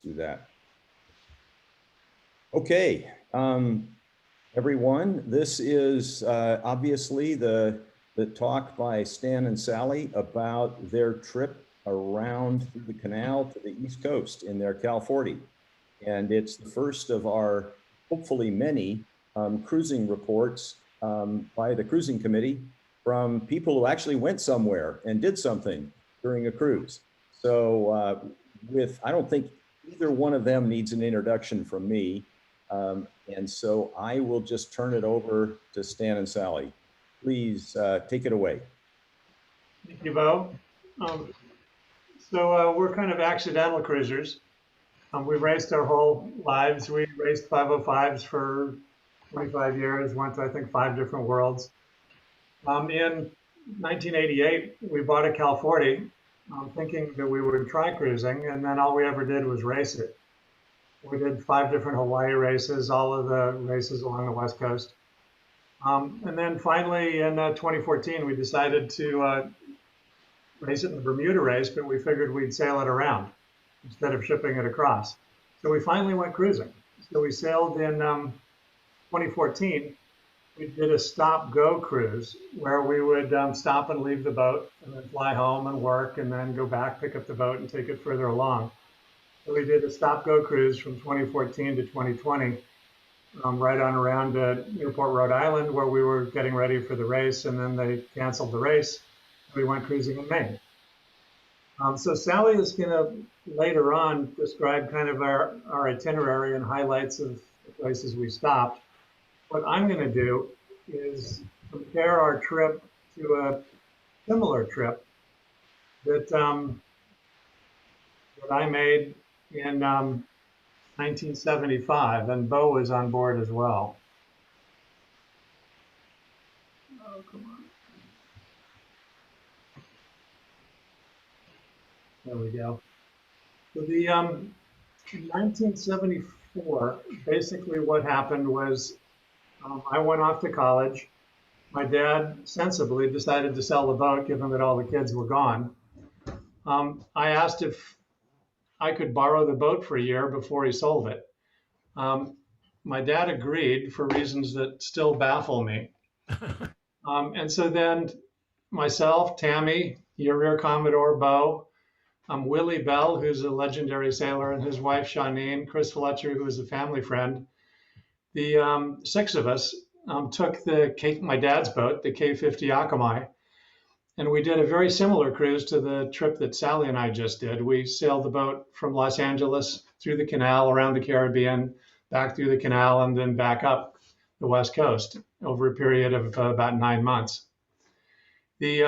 do that. Okay, everyone, this is obviously the talk by Stan and Sally about their trip around the canal to the East Coast in their Cal 40. And it's the first of our, hopefully many, cruising reports by the cruising committee from people who actually went somewhere and did something during a cruise. So I don't think either one of them needs an introduction from me. And so I will just turn it over to Stan and Sally. Please take it away. Thank you, Bo. We're kind of accidental cruisers. We've raced our whole lives. We raced 505s for 25 years, went to, I think, 5 different worlds. In 1988, we bought a Cal 40, thinking that we would try cruising, and then all we ever did was race it. We did 5 different Hawaii races, all of the races along the West Coast. And then finally in 2014, we decided to race it in the Bermuda Race, but we figured we'd sail it around instead of shipping it across. So we finally went cruising. So we sailed in 2014. We did a stop-go cruise where we would stop and leave the boat and then fly home and work and then go back, pick up the boat and take it further along. So we did a stop-go cruise from 2014 to 2020, right on around Newport, Rhode Island, where we were getting ready for the race, and then they canceled the race. We went cruising in Maine. So Sally is going to later on describe kind of our itinerary and highlights of the places we stopped. What I'm going to do is compare our trip to a similar trip that I made in 1975, and Bo was on board as well. Oh, come on. There we go. So the in 1974, basically what happened was I went off to college. My dad sensibly decided to sell the boat, given that all the kids were gone. I asked if I could borrow the boat for a year before he sold it. My dad agreed for reasons that still baffle me. And so then myself, Tammy, your Rear Commodore Bo, Willie Bell, who's a legendary sailor, and his wife, Shawneen, Chris Fletcher, who is a family friend, the 6 of us took my dad's boat, the K50 Akamai, and we did a very similar cruise to the trip that Sally and I just did. We sailed the boat from Los Angeles through the canal, around the Caribbean, back through the canal, and then back up the West Coast over a period of about 9 months. The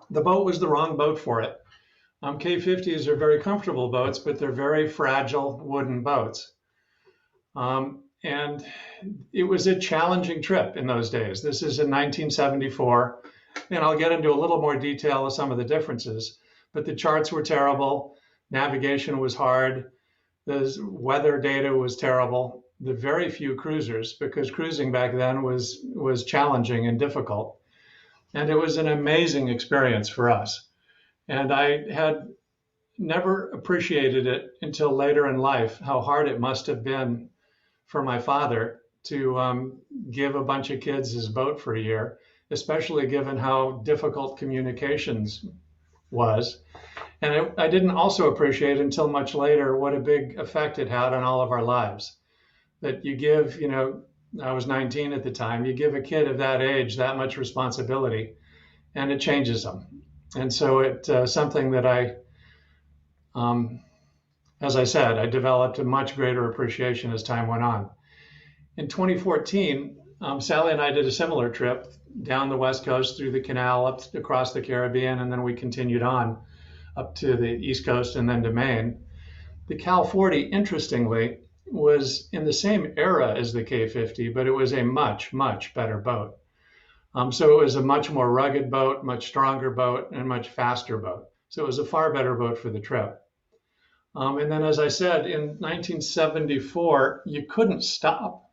boat was the wrong boat for it. K50s are very comfortable boats, but they're very fragile wooden boats. And it was a challenging trip in those days. This is in 1974. And I'll get into a little more detail of some of the differences, but the charts were terrible. Navigation was hard. The weather data was terrible. The very few cruisers, because cruising back then was challenging and difficult. And it was an amazing experience for us. And I had never appreciated it until later in life, how hard it must have been for my father to give a bunch of kids his boat for a year, especially given how difficult communications was. And I didn't also appreciate until much later what a big effect it had on all of our lives. That you give, I was 19 at the time, you give a kid of that age that much responsibility and it changes them. And so it's something that as I said, I developed a much greater appreciation as time went on. In 2014, Sally and I did a similar trip down the West Coast through the canal, up across the Caribbean, and then we continued on up to the East Coast and then to Maine. The Cal 40, interestingly, was in the same era as the K50, but it was a much, much better boat. So it was a much more rugged boat, much stronger boat, and much faster boat. So it was a far better boat for the trip. And then, as I said, in 1974, you couldn't stop.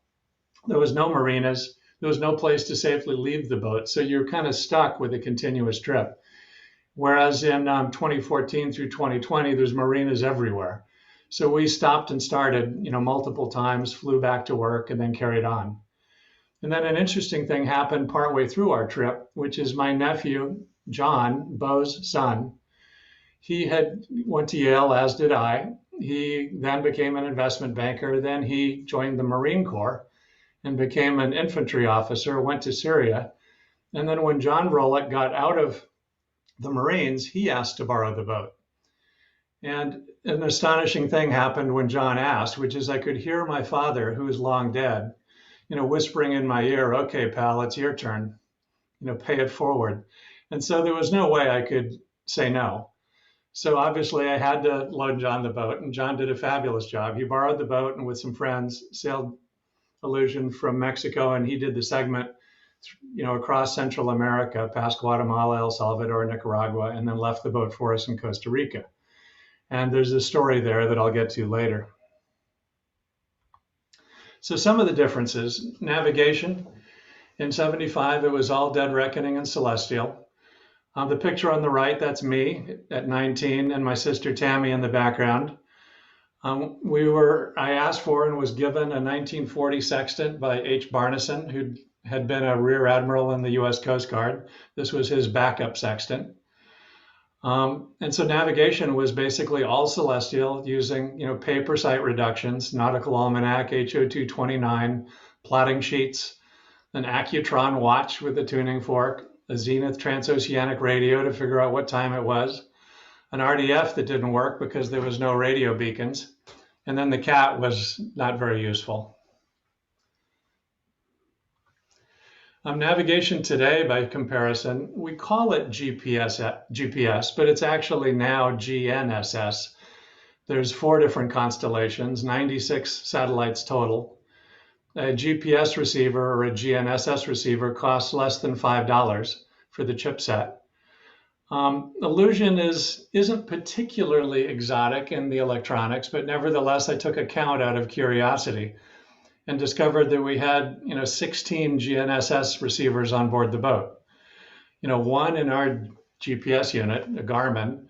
There was no marinas. There was no place to safely leave the boat. So you're kind of stuck with a continuous trip. Whereas in 2014 through 2020, there's marinas everywhere. So we stopped and started, multiple times, flew back to work, and then carried on. And then an interesting thing happened partway through our trip, which is my nephew, John, Bo's son. He had went to Yale, as did I. He then became an investment banker. Then he joined the Marine Corps and became an infantry officer, went to Syria. And then when John Rolick got out of the Marines, he asked to borrow the boat. And an astonishing thing happened when John asked, which is I could hear my father, who is long dead, whispering in my ear, "Okay, pal, it's your turn, pay it forward." And so there was no way I could say no. So obviously I had to load John the boat, and John did a fabulous job. He borrowed the boat and with some friends sailed Illusion from Mexico, and he did the segment, across Central America, past Guatemala, El Salvador, Nicaragua, and then left the boat for us in Costa Rica. And there's a story there that I'll get to later. So some of the differences: navigation. In 75, it was all dead reckoning and celestial. The picture on the right, that's me at 19, and my sister Tammy in the background. I asked for and was given a 1940 sextant by H. Barneson, who had been a rear admiral in the US Coast Guard. This was his backup sextant. And so navigation was basically all celestial, using paper sight reductions, nautical almanac, HO 229, plotting sheets, an Accutron watch with a tuning fork, a Zenith transoceanic radio to figure out what time it was, an RDF that didn't work because there was no radio beacons, and then the cat was not very useful. Navigation today, by comparison, we call it GPS, but it's actually now GNSS. There's 4 different constellations, 96 satellites total. A GPS receiver or a GNSS receiver costs less than $5 for the chipset. Illusion isn't particularly exotic in the electronics, but nevertheless, I took a count out of curiosity and discovered that we had 16 GNSS receivers on board the boat. One in our GPS unit, a Garmin.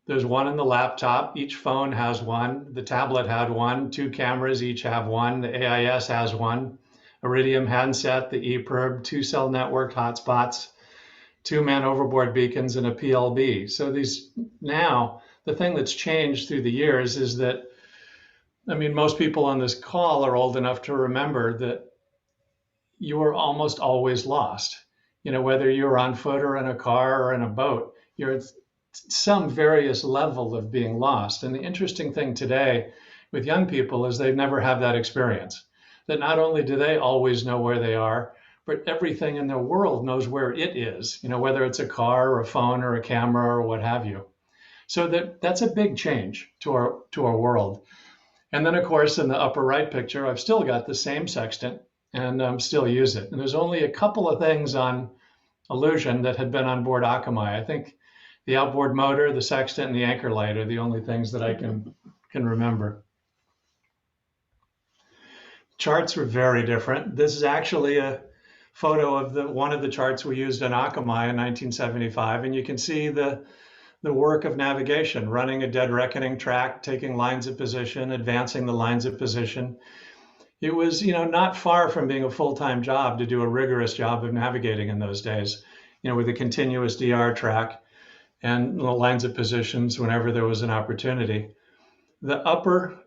There's one in the laptop. Each phone has one. The tablet had one. 2 cameras each have one. The AIS has one. Iridium handset, the ePerb, 2 cell network hotspots, 2 man overboard beacons, and a PLB. So the thing that's changed through the years is that, most people on this call are old enough to remember that you were almost always lost. Whether you're on foot or in a car or in a boat, you're at some various level of being lost. And the interesting thing today with young people is they've never had that experience. That not only do they always know where they are, but everything in their world knows where it is, whether it's a car or a phone or a camera or what have you. So that's a big change to our world. And then, of course, in the upper right picture, I've still got the same sextant and still use it. And there's only a couple of things on Illusion that had been on board Akamai. I think the outboard motor, the sextant, and the anchor light are the only things that I can remember. Charts were very different. This is actually a photo of one of the charts we used in Akamai in 1975, and you can see the work of navigation, running a dead reckoning track, taking lines of position, advancing the lines of position. It was, not far from being a full-time job to do a rigorous job of navigating in those days, with a continuous DR track and lines of positions whenever there was an opportunity. The upper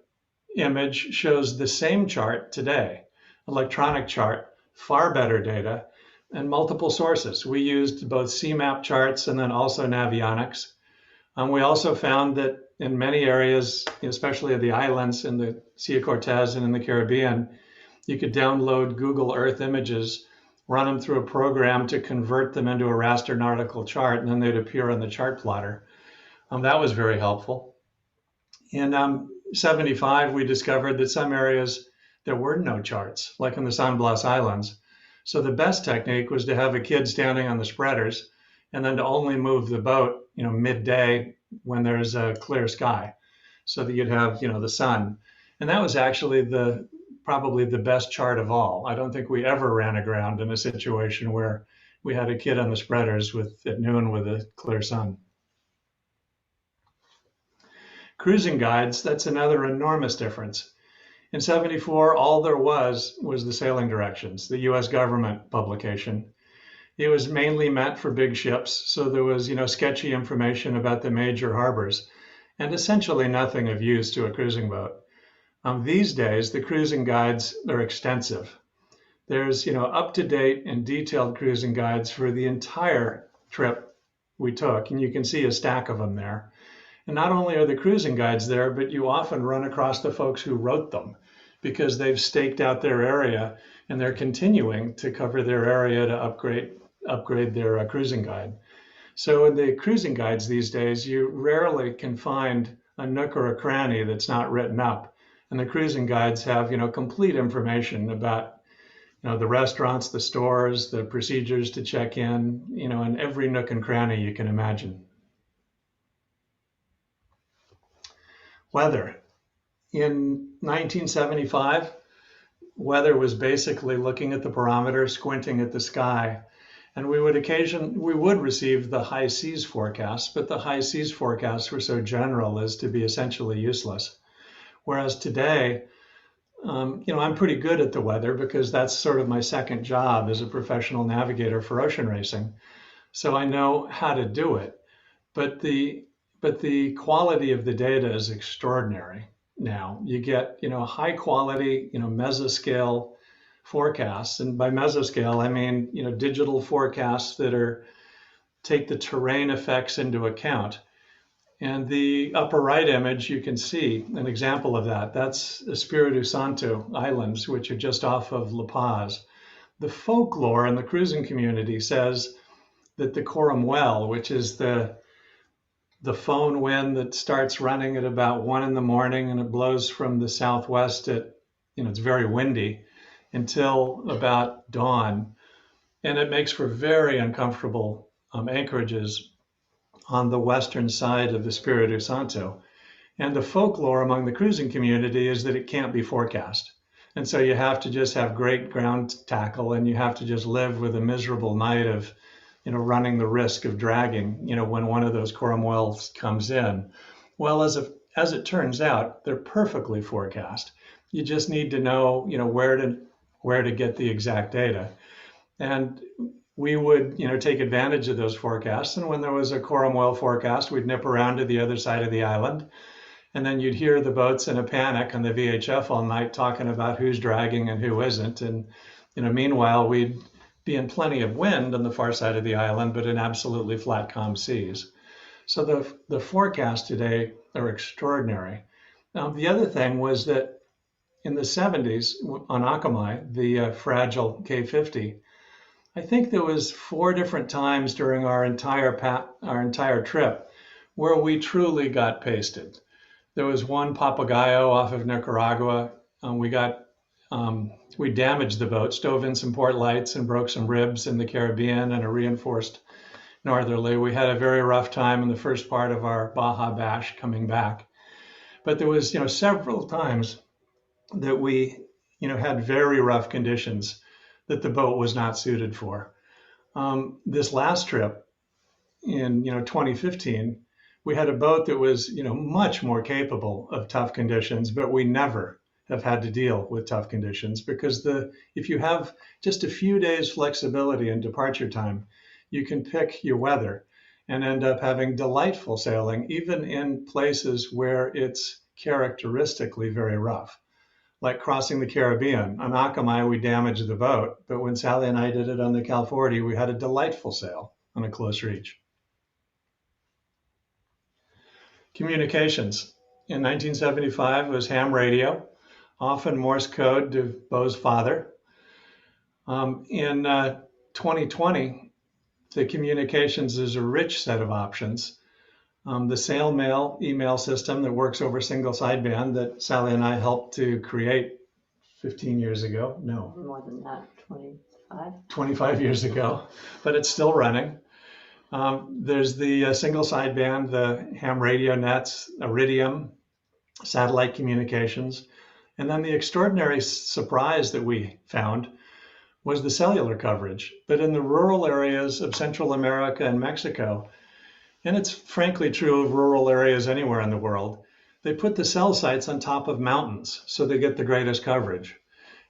image shows the same chart today, electronic chart, far better data, and multiple sources. We used both CMAP charts and then also Navionics. We also found that in many areas, especially at the islands in the Sea of Cortez and in the Caribbean, you could download Google Earth images, run them through a program to convert them into a raster nautical chart, and then they'd appear on the chart plotter. That was very helpful. In 75, we discovered that some areas there were no charts, like in the San Blas Islands. So the best technique was to have a kid standing on the spreaders and then to only move the boat, midday when there's a clear sky, so that you'd have, the sun. And that was actually probably the best chart of all. I don't think we ever ran aground in a situation where we had a kid on the spreaders at noon with a clear sun. Cruising guides, that's another enormous difference. In 74, all there was the sailing directions, the US government publication. It was mainly meant for big ships, so there was, sketchy information about the major harbors, and essentially nothing of use to a cruising boat. These days, the cruising guides are extensive. There's, up-to-date and detailed cruising guides for the entire trip we took, and you can see a stack of them there. And not only are the cruising guides there, but you often run across the folks who wrote them because they've staked out their area and they're continuing to cover their area to upgrade their cruising guide. So in the cruising guides these days, you rarely can find a nook or a cranny that's not written up. And the cruising guides have, complete information about, the restaurants, the stores, the procedures to check in, and every nook and cranny you can imagine. Weather. In 1975, weather was basically looking at the barometer, squinting at the sky. And we would receive the high seas forecasts, but the high seas forecasts were so general as to be essentially useless. Whereas today, I'm pretty good at the weather because that's sort of my second job as a professional navigator for ocean racing. So I know how to do it, but the quality of the data is extraordinary now. You get, high quality, mesoscale forecasts. And by mesoscale, I mean, digital forecasts that take the terrain effects into account. And the upper right image, you can see an example of that. That's Espiritu Santo Islands, which are just off of La Paz. The folklore in the cruising community says that the WYL, which is the foehn wind that starts running at about 1 in the morning and it blows from the southwest it's very windy until about dawn. And it makes for very uncomfortable anchorages on the western side of the Espiritu Santo. And the folklore among the cruising community is that it can't be forecast. And so you have to just have great ground tackle and you have to just live with a miserable night of, running the risk of dragging, when one of those WYLs comes in. Well, as it turns out, they're perfectly forecast. You just need to know, where to get the exact data. And we would, take advantage of those forecasts. And when there was a WYL forecast, we'd nip around to the other side of the island. And then you'd hear the boats in a panic on the VHF all night talking about who's dragging and who isn't. And, meanwhile, we'd be in plenty of wind on the far side of the island, but in absolutely flat, calm seas. So the forecasts today are extraordinary. The other thing was that in the 70s on Akamai, the fragile K50, I think there was 4 different times during our entire trip where we truly got pasted. There was one Papagayo off of Nicaragua. We damaged the boat, stove in some port lights and broke some ribs in the Caribbean and a reinforced northerly. We had a very rough time in the first part of our Baja Bash coming back. But there was, several times that we, had very rough conditions that the boat was not suited for. This last trip in 2015, we had a boat that was much more capable of tough conditions, but we never have had to deal with tough conditions because if you have just a few days flexibility in departure time, you can pick your weather and end up having delightful sailing, even in places where it's characteristically very rough. Like crossing the Caribbean. On Akamai, we damaged the boat, but when Sally and I did it on the Cal 40, we had a delightful sail on a close reach. Communications. In 1975 was ham radio, often Morse code to Beau's father. In 2020, the communications is a rich set of options. The sail mail email system that works over single sideband that Sally and I helped to create 15 years ago. No. More than that, 25. 25 years ago, but it's still running. There's the single sideband, the ham radio nets, Iridium, satellite communications. And then the extraordinary surprise that we found was the cellular coverage. But in the rural areas of Central America and Mexico, and it's frankly true of rural areas anywhere in the world, they put the cell sites on top of mountains so they get the greatest coverage.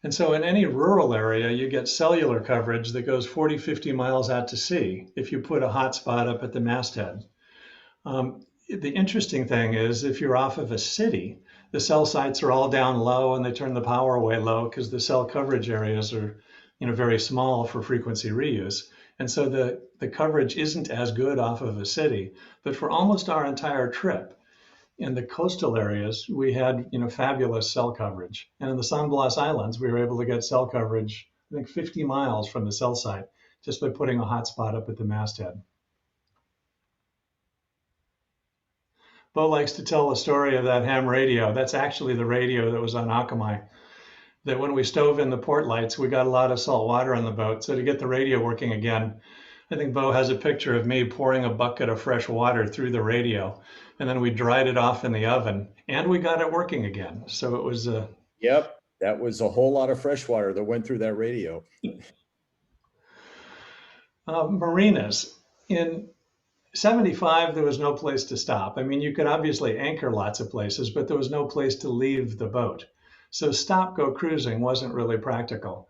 And so in any rural area, you get cellular coverage that goes 40, 50 miles out to sea if you put a hotspot up at the masthead. The interesting thing is if you're off of a city, the cell sites are all down low and they turn the power away low because the cell coverage areas are very small for frequency reuse. And so the coverage isn't as good off of a city. But for almost our entire trip, in the coastal areas, we had fabulous cell coverage. And in the San Blas Islands, we were able to get cell coverage, I think 50 miles from the cell site, just by putting a hotspot up at the masthead. Bo likes to tell the story of that ham radio. That's actually the radio that was on Akamai. That when we stove in the port lights, we got a lot of salt water on the boat. So to get the radio working again, I think Bo has a picture of me pouring a bucket of fresh water through the radio. And then we dried it off in the oven and we got it working again. So it was Yep, that was a whole lot of fresh water that went through that radio. Marinas. In 75, there was no place to stop. I mean, you could obviously anchor lots of places, but there was no place to leave the boat. So stop, go cruising wasn't really practical.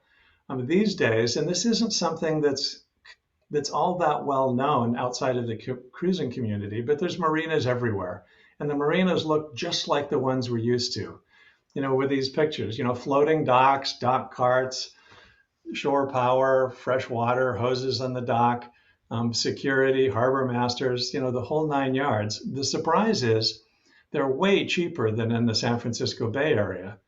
These days, and this isn't something that's all that well known outside of the cruising community, but there's marinas everywhere. And the marinas look just like the ones we're used to, with these pictures, floating docks, dock carts, shore power, fresh water, hoses on the dock, security, harbor masters, the whole 9 yards. The surprise is they're way cheaper than in the San Francisco Bay Area.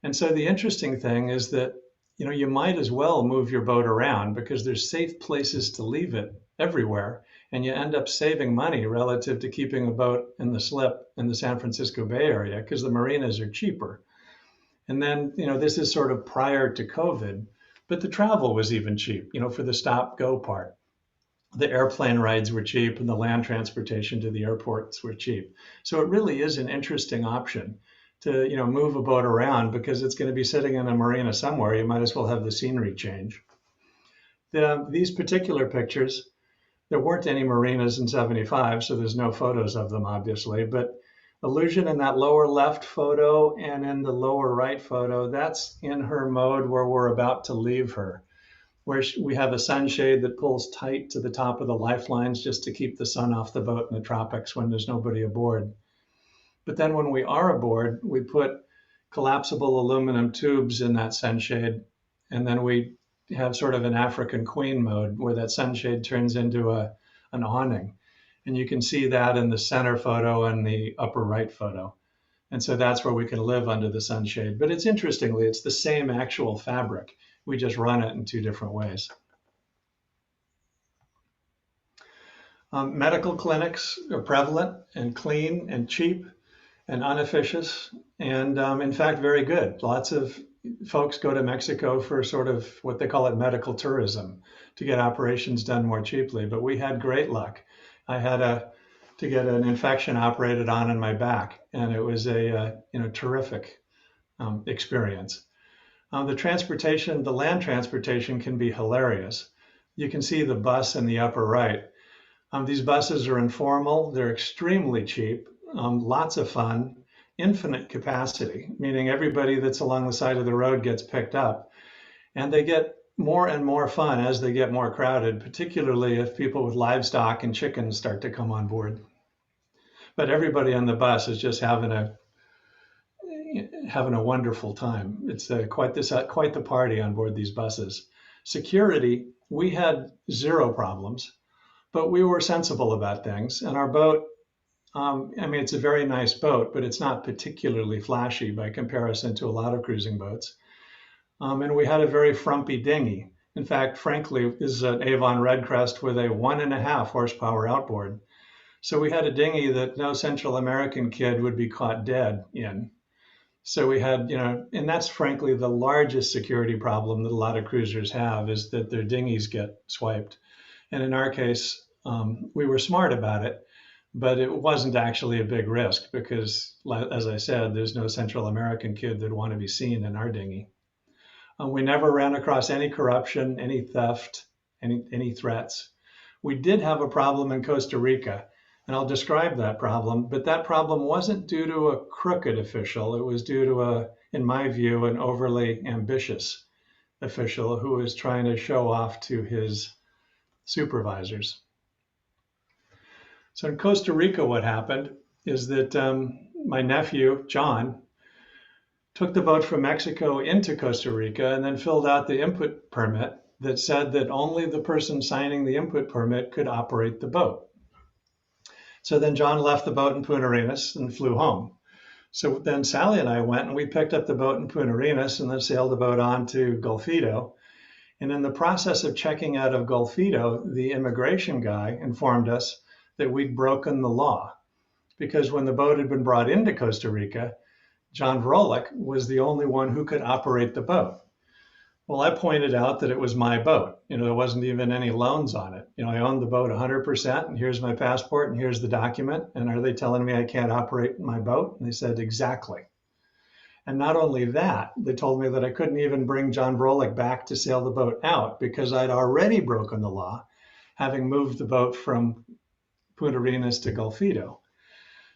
And so the interesting thing is that you might as well move your boat around because there's safe places to leave it everywhere. And you end up saving money relative to keeping a boat in the slip in the San Francisco Bay Area because the marinas are cheaper. And then, this is sort of prior to COVID, but the travel was even cheap, for the stop go part. The airplane rides were cheap and the land transportation to the airports were cheap. So it really is an interesting option to move a boat around because it's going to be sitting in a marina somewhere. You might as well have the scenery change. These particular pictures, there weren't any marinas in 75, so there's no photos of them, obviously. But Illusion in that lower left photo and in the lower right photo, that's in her mode where we're about to leave her, where we have a sunshade that pulls tight to the top of the lifelines just to keep the sun off the boat in the tropics when there's nobody aboard. But then when we are aboard, we put collapsible aluminum tubes in that sunshade, and then we have sort of an African Queen mode where that sunshade turns into an awning. And you can see that in the center photo and the upper right photo. And so that's where we can live under the sunshade. But it's the same actual fabric. We just run it in 2 different ways. Medical clinics are prevalent and clean and cheap and unofficious and in fact, very good. Lots of folks go to Mexico for sort of what they call it medical tourism to get operations done more cheaply. But we had great luck. I had to get an infection operated on in my back, and it was a terrific experience. The land transportation can be hilarious. You can see the bus in the upper right. These buses are informal. They're extremely cheap, lots of fun, infinite capacity, meaning everybody that's along the side of the road gets picked up, and they get more and more fun as they get more crowded, particularly if people with livestock and chickens start to come on board. But everybody on the bus is just having a wonderful time. It's quite the party on board these buses. Security, we had 0 problems, but we were sensible about things. And our boat, it's a very nice boat, but it's not particularly flashy by comparison to a lot of cruising boats. And we had a very frumpy dinghy. In fact, frankly, this is an Avon Redcrest with a 1.5 horsepower outboard. So we had a dinghy that no Central American kid would be caught dead in. So we had, and that's frankly the largest security problem that a lot of cruisers have is that their dinghies get swiped. And in our case, we were smart about it, but it wasn't actually a big risk because, as I said, there's no Central American kid that'd want to be seen in our dinghy. We never ran across any corruption, any theft, any threats. We did have a problem in Costa Rica. And I'll describe that problem, but that problem wasn't due to a crooked official. It was due to in my view, an overly ambitious official who was trying to show off to his supervisors. So in Costa Rica, what happened is that my nephew, John, took the boat from Mexico into Costa Rica and then filled out the input permit that said that only the person signing the input permit could operate the boat. So then John left the boat in Punta Arenas and flew home. So then Sally and I went and we picked up the boat in Punta Arenas and then sailed the boat on to Golfito. And in the process of checking out of Golfito, the immigration guy informed us that we'd broken the law, because when the boat had been brought into Costa Rica, John Vrolick was the only one who could operate the boat. Well, I pointed out that it was my boat. There wasn't even any loans on it. I owned the boat 100%, and here's my passport, and here's the document. And are they telling me I can't operate my boat? And they said, exactly. And not only that, they told me that I couldn't even bring John Vrolick back to sail the boat out because I'd already broken the law, having moved the boat from Punta Arenas to Golfito.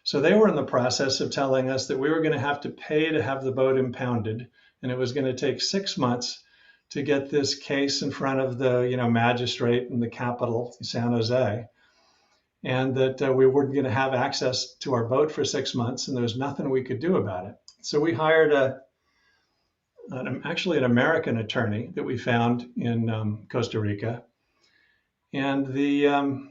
So they were in the process of telling us that we were going to have to pay to have the boat impounded, and it was going to take 6 months to get this case in front of the magistrate in the capital, San Jose, and that we weren't going to have access to our boat for 6 months, and there was nothing we could do about it. So we hired actually an American attorney that we found in Costa Rica. And the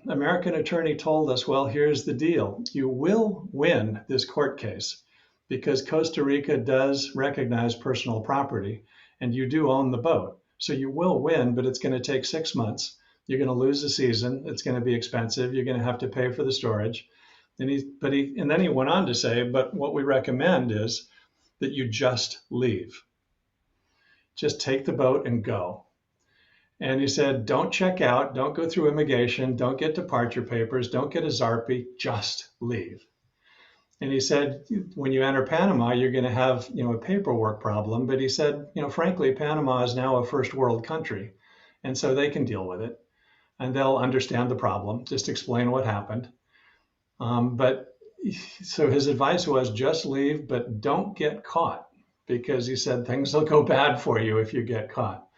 American attorney told us, well, here's the deal. You will win this court case because Costa Rica does recognize personal property and you do own the boat. So you will win, but it's going to take 6 months. You're going to lose the season. It's going to be expensive. You're going to have to pay for the storage. And then he went on to say, but what we recommend is that you just leave. Just take the boat and go. And he said, don't check out, don't go through immigration, don't get departure papers, don't get a Zarpy, just leave. And he said, when you enter Panama, you're going to have, a paperwork problem. But he said, frankly, Panama is now a first world country. And so they can deal with it and they'll understand the problem. Just explain what happened. So his advice was just leave, but don't get caught, because he said things will go bad for you if you get caught.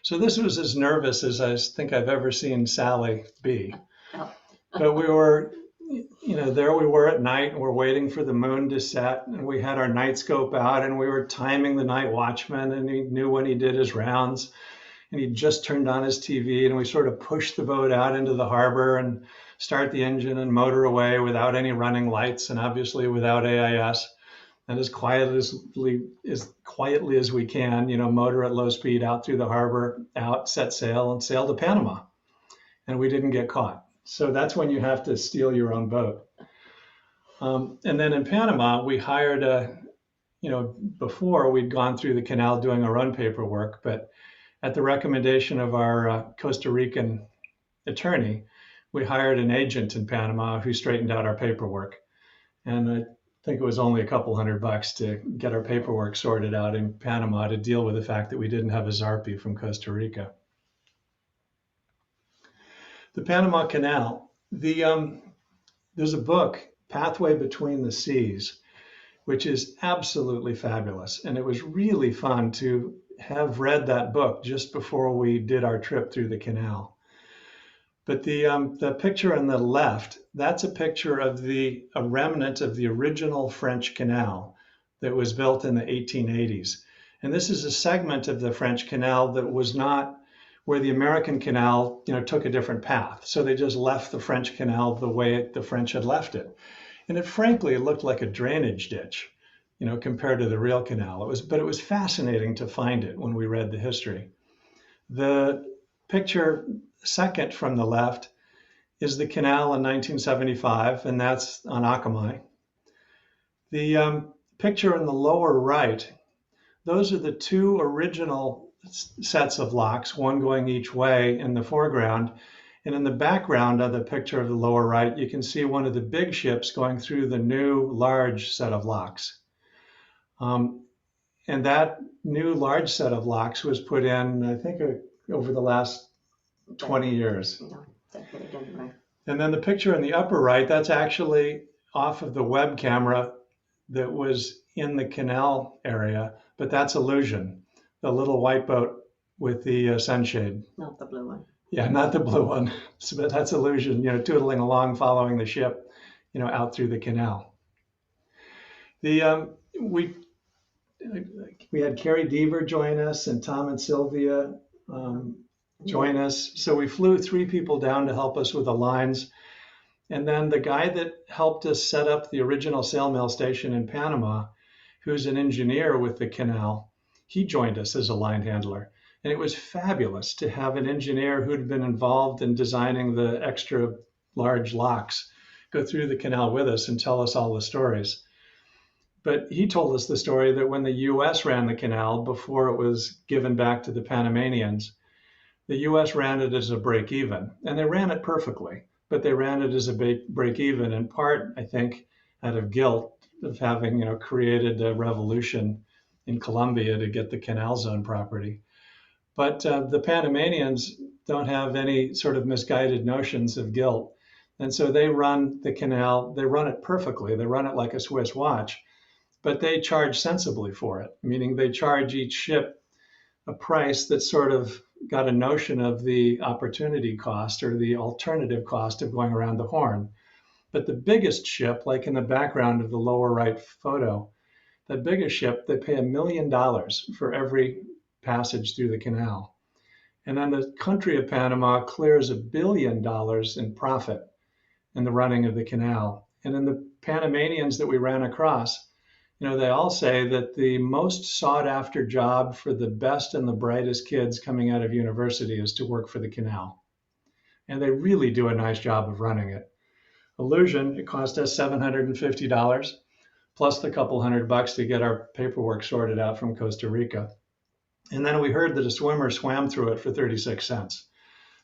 So this was as nervous as I think I've ever seen Sally be. But we were, there we were at night and we're waiting for the moon to set, and we had our night scope out and we were timing the night watchman, and he knew when he did his rounds, and he just turned on his TV, and we sort of pushed the boat out into the harbor and start the engine and motor away without any running lights and obviously without AIS. And as quietly as we can, motor at low speed out through the harbor, out, set sail, and sail to Panama. And we didn't get caught. So that's when you have to steal your own boat. And then in Panama, we hired before we'd gone through the canal doing our own paperwork, but at the recommendation of our Costa Rican attorney, we hired an agent in Panama who straightened out our paperwork. And I think it was only a couple $100 to get our paperwork sorted out in Panama to deal with the fact that we didn't have a Zarpy from Costa Rica. The Panama Canal. There's a book, Pathway Between the Seas, which is absolutely fabulous. And it was really fun to have read that book just before we did our trip through the canal. But the picture on the left, that's a picture of a remnant of the original French canal that was built in the 1880s. And this is a segment of the French canal that was not where the American canal, took a different path. So they just left the French canal the way the French had left it. And frankly, it looked like a drainage ditch, compared to the real canal. But it was fascinating to find it when we read the history. The picture second from the left is the canal in 1975, and that's on Akamai. The picture in the lower right, those are the two original sets of locks, one going each way in the foreground. And in the background of the picture of the lower right, you can see one of the big ships going through the new large set of locks. And that new large set of locks was put in, I think, over the last 20 years. No, definitely didn't, right? And then the picture in the upper right, that's actually off of the web camera that was in the canal area, but that's Illusion, the little white boat with the sunshade. Not the blue one. Yeah, not the blue one, but that's Illusion, tootling along, following the ship, out through the canal. We had Carrie Deaver join us and Tom and Sylvia join us. So we flew 3 people down to help us with the lines. And then the guy that helped us set up the original sail mail station in Panama, who's an engineer with the canal, he joined us as a line handler. And it was fabulous to have an engineer who'd been involved in designing the extra large locks go through the canal with us and tell us all the stories. But he told us the story that when the US ran the canal before it was given back to the Panamanians, the US ran it as a break even, and they ran it perfectly, but they ran it as a break even in part, I think, out of guilt of having, created a revolution in Colombia to get the canal zone property. But the Panamanians don't have any sort of misguided notions of guilt. And so they run the canal, they run it perfectly. They run it like a Swiss watch, but they charge sensibly for it, meaning they charge each ship a price that sort of got a notion of the opportunity cost or the alternative cost of going around the Horn. But the biggest ship, like in the background of the lower right photo, the biggest ship, they pay $1 million for every passage through the canal. And then the country of Panama clears $1 billion in profit in the running of the canal. And in the Panamanians that we ran across, they all say that the most sought after job for the best and the brightest kids coming out of university is to work for the canal. And they really do a nice job of running it. Illusion, it cost us $750, plus the couple $100 to get our paperwork sorted out from Costa Rica. And then we heard that a swimmer swam through it for 36 cents.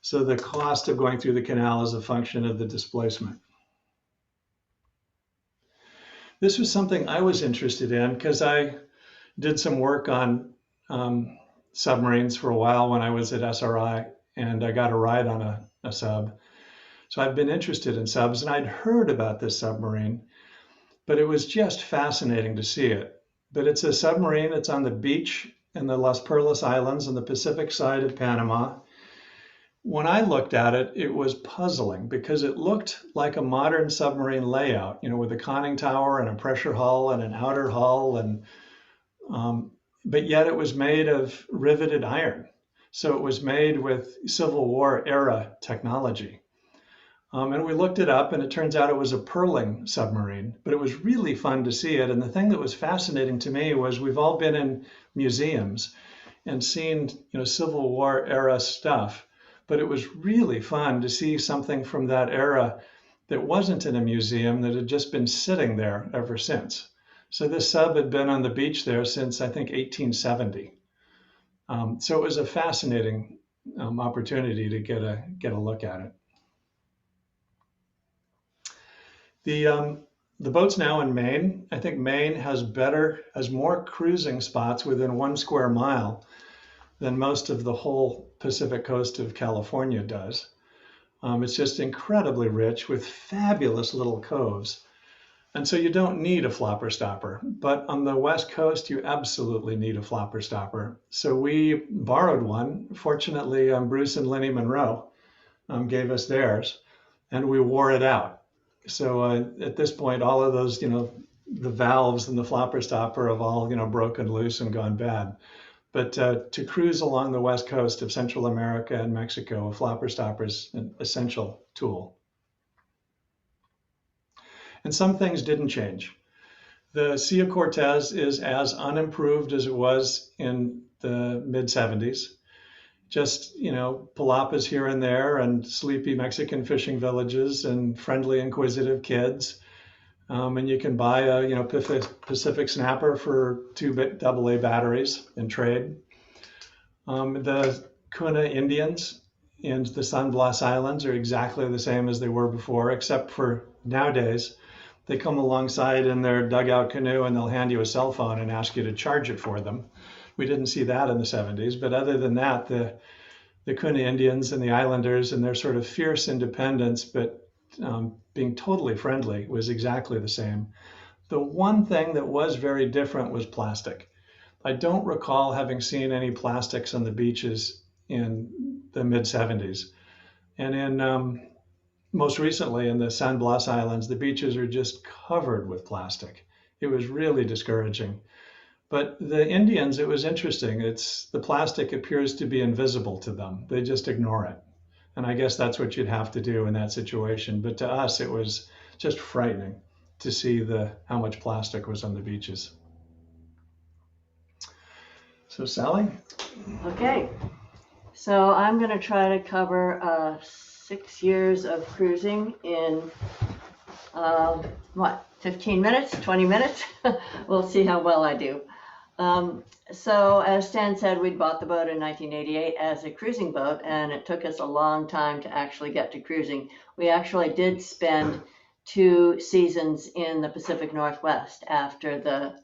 So the cost of going through the canal is a function of the displacement. This was something I was interested in because I did some work on submarines for a while when I was at SRI, and I got a ride on a sub. So I've been interested in subs, and I'd heard about this submarine, but it was just fascinating to see it. But it's a submarine. It's on the beach in the Las Perlas Islands on the Pacific side of Panama. When I looked at it, it was puzzling because it looked like a modern submarine layout, with a conning tower and a pressure hull and an outer hull, and but yet it was made of riveted iron. So it was made with Civil War era technology. And we looked it up, and it turns out it was a purling submarine, but it was really fun to see it. And the thing that was fascinating to me was we've all been in museums and seen, Civil War era stuff, but it was really fun to see something from that era that wasn't in a museum, that had just been sitting there ever since. So this sub had been on the beach there since, I think, 1870. So it was a fascinating opportunity to get a look at it. The boat's now in Maine. I think Maine has more cruising spots within 1 square mile than most of the whole Pacific coast of California does. It's just incredibly rich with fabulous little coves. And so you don't need a flopper stopper, but on the West Coast, you absolutely need a flopper stopper. So we borrowed one. Fortunately, Bruce and Lenny Monroe gave us theirs, and we wore it out. So at this point, all of those, the valves and the flopper stopper have all, broken loose and gone bad. But to cruise along the west coast of Central America and Mexico, a flopper stopper is an essential tool. And some things didn't change. The Sea of Cortez is as unimproved as it was in the mid-70s. Just, palapas here and there and sleepy Mexican fishing villages and friendly, inquisitive kids. And you can buy a, Pacific Snapper for 2 AA batteries and trade. The Kuna Indians in the San Blas Islands are exactly the same as they were before, except for nowadays, they come alongside in their dugout canoe and they'll hand you a cell phone and ask you to charge it for them. We didn't see that in the 70s, but other than that, the Kuna Indians and the Islanders and their sort of fierce independence, but being totally friendly was exactly the same. The one thing that was very different was plastic. I don't recall having seen any plastics on the beaches in the mid 70s. And in most recently in the San Blas Islands, the beaches are just covered with plastic. It was really discouraging. But the Indians, it was interesting. The plastic appears to be invisible to them. They just ignore it. And I guess that's what you'd have to do in that situation. But to us, it was just frightening to see how much plastic was on the beaches. So Sally? Okay, so I'm going to try to cover 6 years of cruising in 15 minutes, 20 minutes? We'll see how well I do. So as Stan said, we bought the boat in 1988 as a cruising boat, and it took us a long time to actually get to cruising. We actually did spend 2 seasons in the Pacific Northwest after the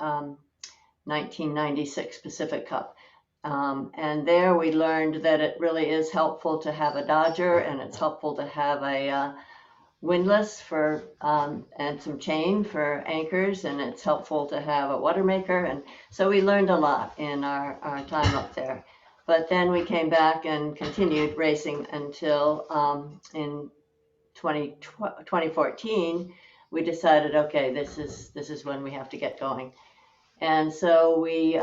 1996 Pacific Cup. And there we learned that it really is helpful to have a Dodger, and it's helpful to have a windlass for and some chain for anchors, and it's helpful to have a water maker. And so we learned a lot in our time up there. But then we came back and continued racing until in 2014 we decided, okay, this is when we have to get going. And so we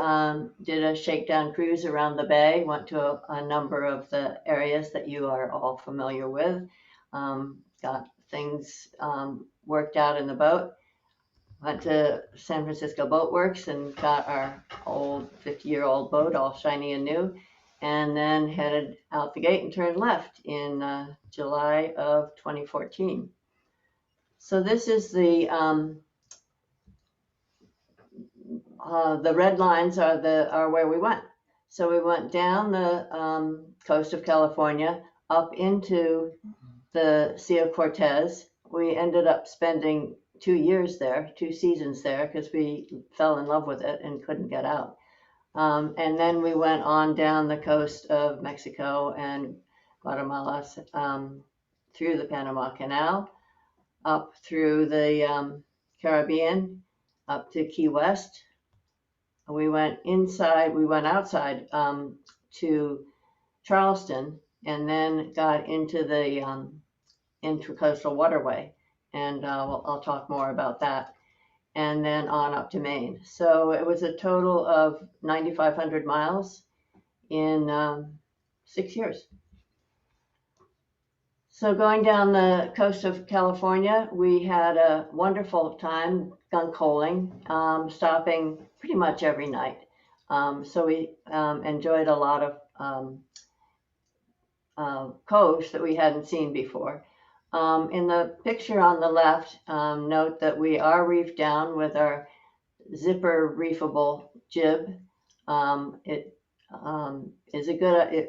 did a shakedown cruise around the bay, went to a number of the areas that you are all familiar with, got things worked out in the boat, went to San Francisco Boat Works and got our old 50-year-old boat all shiny and new, and then headed out the gate and turned left in July of 2014. So this is the red lines are where we went. So we went down the coast of California up into the Sea of Cortez. We ended up spending 2 years there, 2 seasons there, because we fell in love with it and couldn't get out. And then we went on down the coast of Mexico and Guatemala, through the Panama Canal, up through the Caribbean, up to Key West. We went outside to Charleston, and then got into the Intracoastal Waterway, and I'll talk more about that, and then on up to Maine. So it was a total of 9,500 miles in 6 years. So going down the coast of California, we had a wonderful time gun coaling, stopping pretty much every night. So we enjoyed a lot of coves that we hadn't seen before. In the picture on the left, note that we are reefed down with our zipper reefable jib. It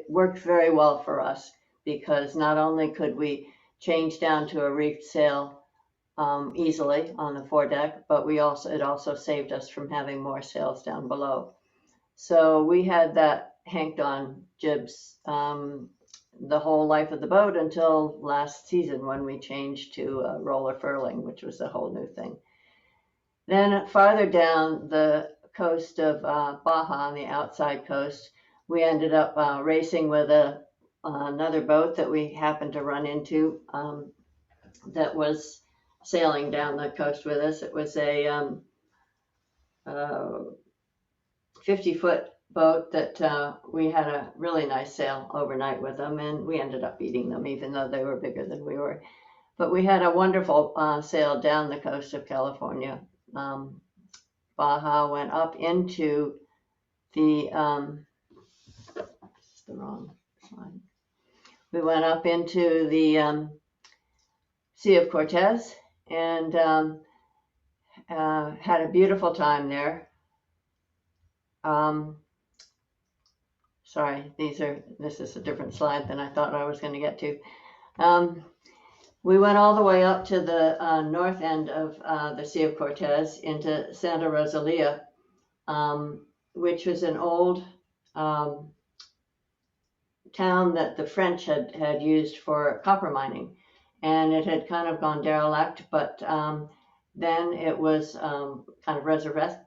worked very well for us, because not only could we change down to a reefed sail easily on the foredeck, but it also saved us from having more sails down below. So we had that hanked on jibs the whole life of the boat until last season, when we changed to roller furling, which was a whole new thing. Then farther down the coast of Baja, on the outside coast, we ended up racing with another boat that we happened to run into that was sailing down the coast with us. It was a 50-foot boat that we had a really nice sail overnight with them, and we ended up beating them, even though they were bigger than we were. But we had a wonderful sail down the coast of California. Baja went up into the it's the wrong slide. We went up into the Sea of Cortez and had a beautiful time there. Sorry, this is a different slide than I thought I was going to get to. We went all the way up to the north end of the Sea of Cortez into Santa Rosalia, which was an old town that the French had used for copper mining. and it had kind of gone derelict, but then it was kind of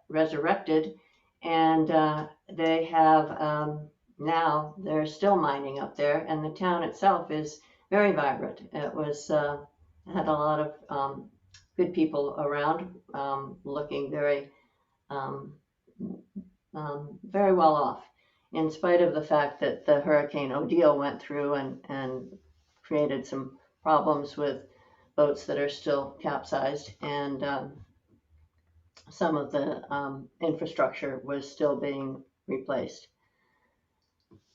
resurrected, and they have now they're still mining up there, and the town itself is very vibrant. It was had a lot of good people around, looking very very well off, in spite of the fact that the Hurricane Odile went through and created some problems with boats that are still capsized, and some of the infrastructure was still being replaced.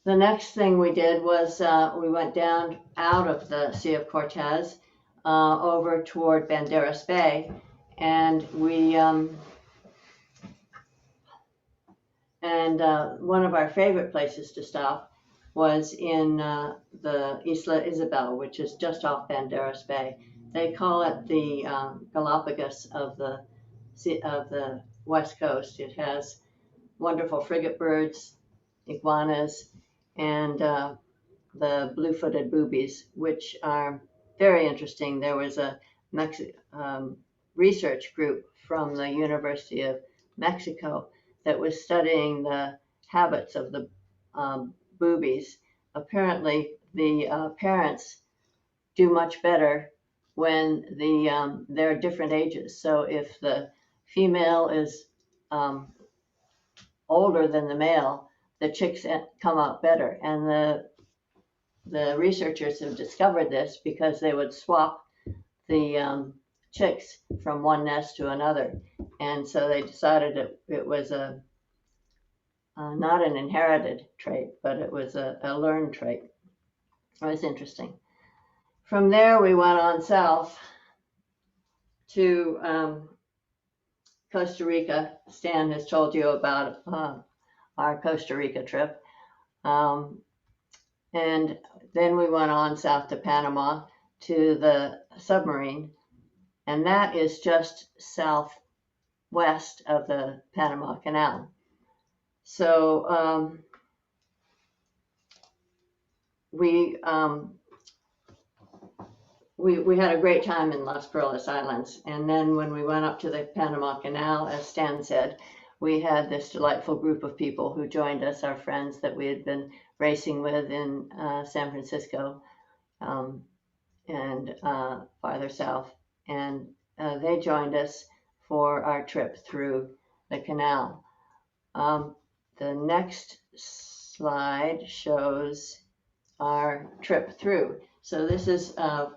The next thing we did was we went down out of the Sea of Cortez over toward Banderas Bay, and we one of our favorite places to stop was in the Isla Isabel, which is just off Banderas Bay. They call it the Galapagos of the West Coast. It has wonderful frigate birds, iguanas, and the blue-footed boobies, which are very interesting. There was a research group from the University of Mexico that was studying the habits of the boobies. Apparently, the parents do much better when they're different ages. So if the female is older than the male, the chicks come out better. And the researchers have discovered this because they would swap the chicks from one nest to another. And so they decided it was not an inherited trait, but it was a learned trait. It was interesting. From there, we went on south to Costa Rica. Stan has told you about our Costa Rica trip. And then we went on south to Panama to the submarine, and that is just southwest of the Panama Canal. So we had a great time in Las Perlas Islands, and then when we went up to the Panama Canal, as Stan said, we had this delightful group of people who joined us, our friends that we had been racing with in San Francisco and farther south, and they joined us for our trip through the canal. The next slide shows our trip through. So this is a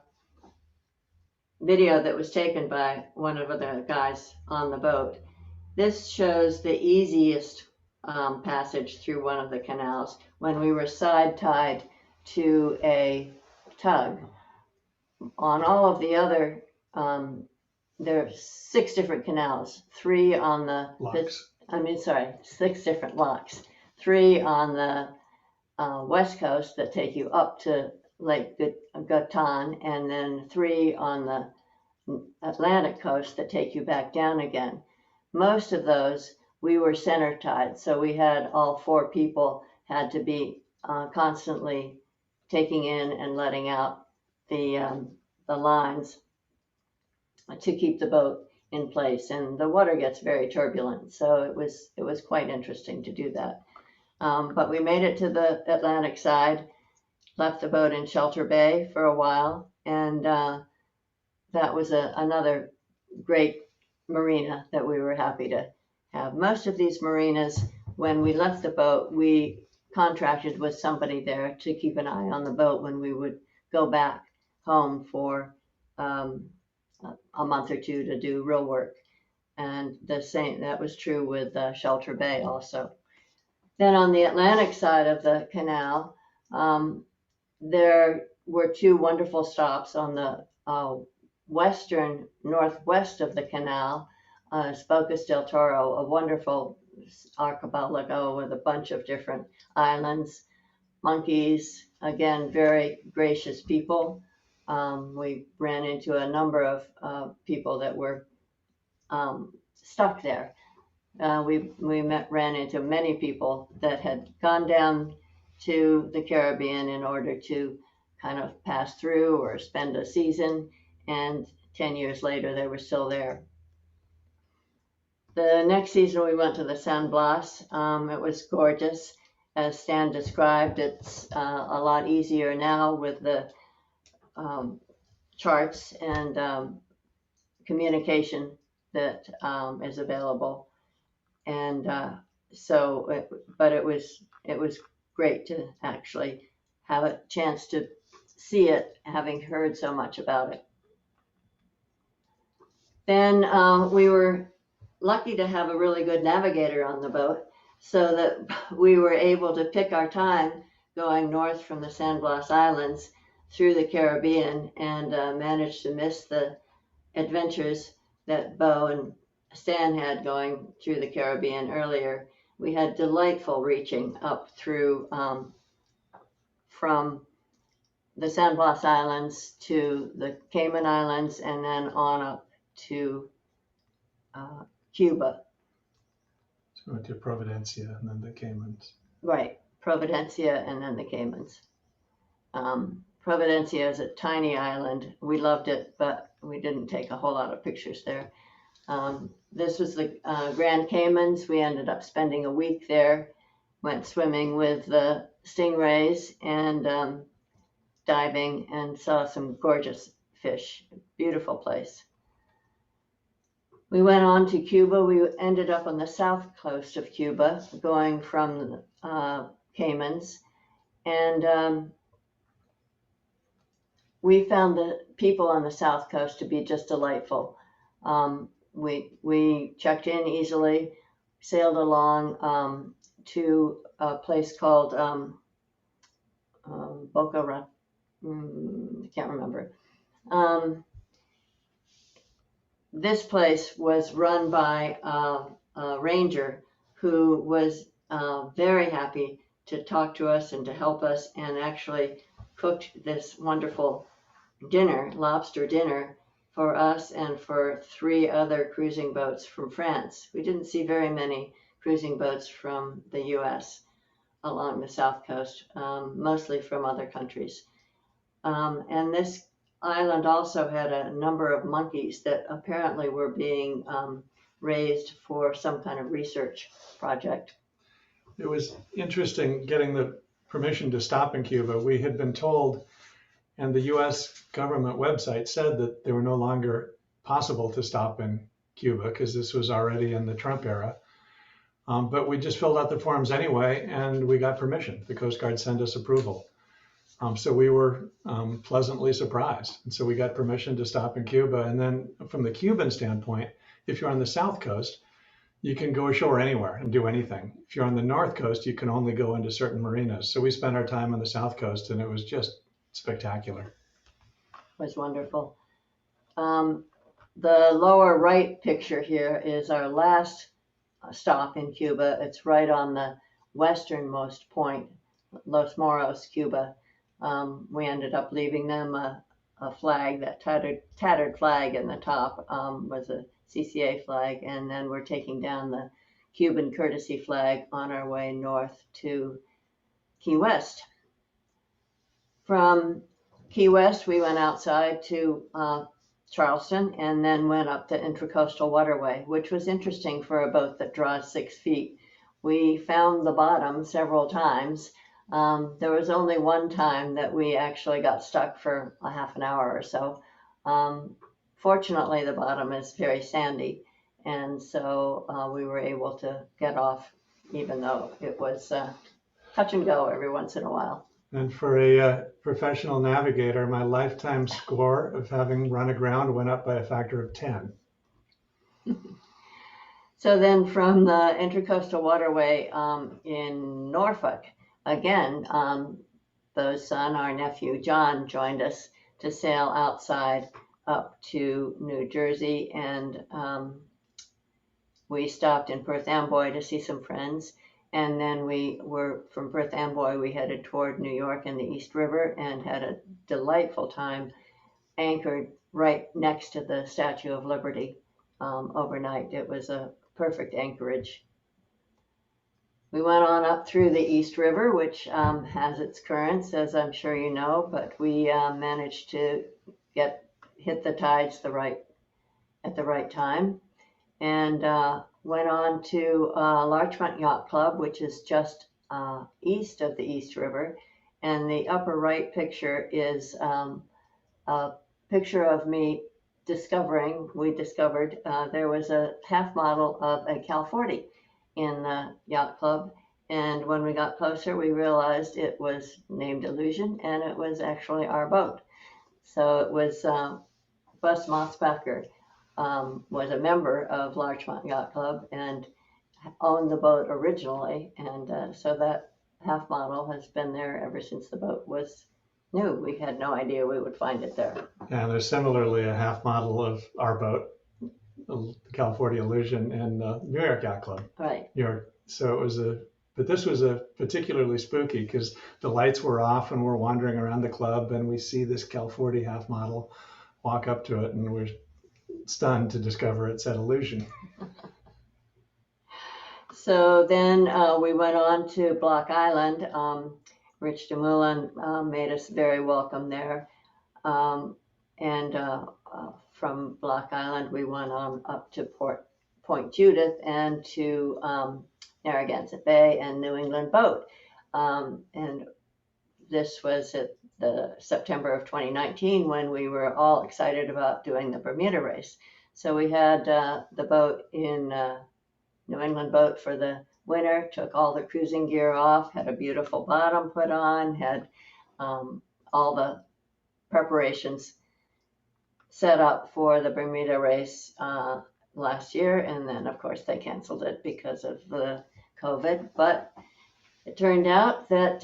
video that was taken by one of the guys on the boat. This shows the easiest passage through one of the canals when we were side tied to a tug. On all of the other, there are 6 different canals, 3 on the Locks. 6 different locks, 3 on the west coast that take you up to Lake Gatan, and then 3 on the Atlantic coast that take you back down again. Most of those we were center tied, so we had all 4 people had to be constantly taking in and letting out the lines to keep the boat in place, and the water gets very turbulent, so it was quite interesting to do that. But we made it to the Atlantic side, left the boat in Shelter Bay for a while, and that was another great marina that we were happy to have. Most of these marinas, when we left the boat, we contracted with somebody there to keep an eye on the boat when we would go back home for a month or 2 to do real work. And that was true with Shelter Bay also. Then on the Atlantic side of the canal, there were 2 wonderful stops on the western northwest of the canal. Bocas del Toro, a wonderful archipelago with a bunch of different islands, monkeys, again, very gracious people. We ran into a number of people that were stuck there. We ran into many people that had gone down to the Caribbean in order to kind of pass through or spend a season, and 10 years later they were still there. The next season we went to the San Blas. It was gorgeous. As Stan described, it's a lot easier now with the charts and communication that is available. And but it was great to actually have a chance to see it, having heard so much about it. Then we were lucky to have a really good navigator on the boat, so that we were able to pick our time going north from the San Blas Islands through the Caribbean, and managed to miss the adventures that Bo and Stan had going through the Caribbean earlier. We had delightful reaching up through from the San Blas Islands to the Cayman Islands, and then on up to Cuba. So went to Providencia and then the Caymans. Right, Providencia and then the Caymans. Providencia is a tiny island. We loved it, but we didn't take a whole lot of pictures there. This was the Grand Caymans. We ended up spending a week there, went swimming with the stingrays and diving, and saw some gorgeous fish. Beautiful place. We went on to Cuba. We ended up on the south coast of Cuba, going from Caymans, and we found the people on the south coast to be just delightful. We checked in easily, sailed along to a place called Boca I can't remember. This place was run by a ranger who was very happy to talk to us and to help us, and actually cooked this wonderful dinner, lobster dinner, for us and for 3 other cruising boats from France. We didn't see very many cruising boats from the US along the south coast, mostly from other countries. And this island also had a number of monkeys that apparently were being raised for some kind of research project. It was interesting getting the permission to stop in Cuba. We had been told, and the US government website said that they were no longer possible to stop in Cuba because this was already in the Trump era. But we just filled out the forms anyway, and we got permission. The Coast Guard sent us approval. So we were pleasantly surprised. And so we got permission to stop in Cuba. And then from the Cuban standpoint, if you're on the south coast, you can go ashore anywhere and do anything. If you're on the north coast, you can only go into certain marinas. So we spent our time on the south coast, and it was just spectacular. It was wonderful. The lower right picture here is our last stop in Cuba. It's right on the westernmost point, Los Moros, Cuba. We ended up leaving them a flag, that tattered flag in the top was a CCA flag, and then we're taking down the Cuban courtesy flag on our way north to Key West. From Key West, we went outside to Charleston, and then went up the Intracoastal Waterway, which was interesting for a boat that draws 6 feet. We found the bottom several times. There was only one time that we actually got stuck for a half an hour or so. Fortunately, the bottom is very sandy, and so we were able to get off, even though it was touch and go every once in a while. And for a professional navigator, my lifetime score of having run aground went up by a factor of 10. So then from the Intracoastal Waterway in Norfolk, again, Bo's son, our nephew John, joined us to sail outside up to New Jersey, and we stopped in Perth Amboy to see some friends. And then we were, from Perth Amboy, we headed toward New York and the East River, and had a delightful time anchored right next to the Statue of Liberty overnight. It was a perfect anchorage. We went on up through the East River, which has its currents, as I'm sure you know, but we managed to hit the tides at the right time, and went on to Larchmont Yacht Club, which is just east of the East River. And the upper right picture is a picture of me we discovered there was a half model of a Cal 40 in the yacht club. And when we got closer, we realized it was named Illusion, and it was actually our boat. So it was Bus Mossbacher was a member of Larchmont Yacht Club and owned the boat originally. And so that half model has been there ever since the boat was new. We had no idea we would find it there. And there's similarly a half model of our boat, the Cal 40 Illusion, in New York Yacht Club. Right. New York. So it was but this was a particularly spooky because the lights were off and we're wandering around the club and we see this Cal 40 half model, walk up to it, and we're stunned to discover it said Illusion. So then we went on to Block Island. Rich DeMoulin made us very welcome there. And from Block Island, we went on up to Point Judith and to Narragansett Bay and New England Boat. And this was at the September of 2019 when we were all excited about doing the Bermuda Race. So we had the boat in New England Boat for the winter, took all the cruising gear off, had a beautiful bottom put on, had all the preparations set up for the Bermuda Race last year. And then, of course, they canceled it because of the COVID. But it turned out that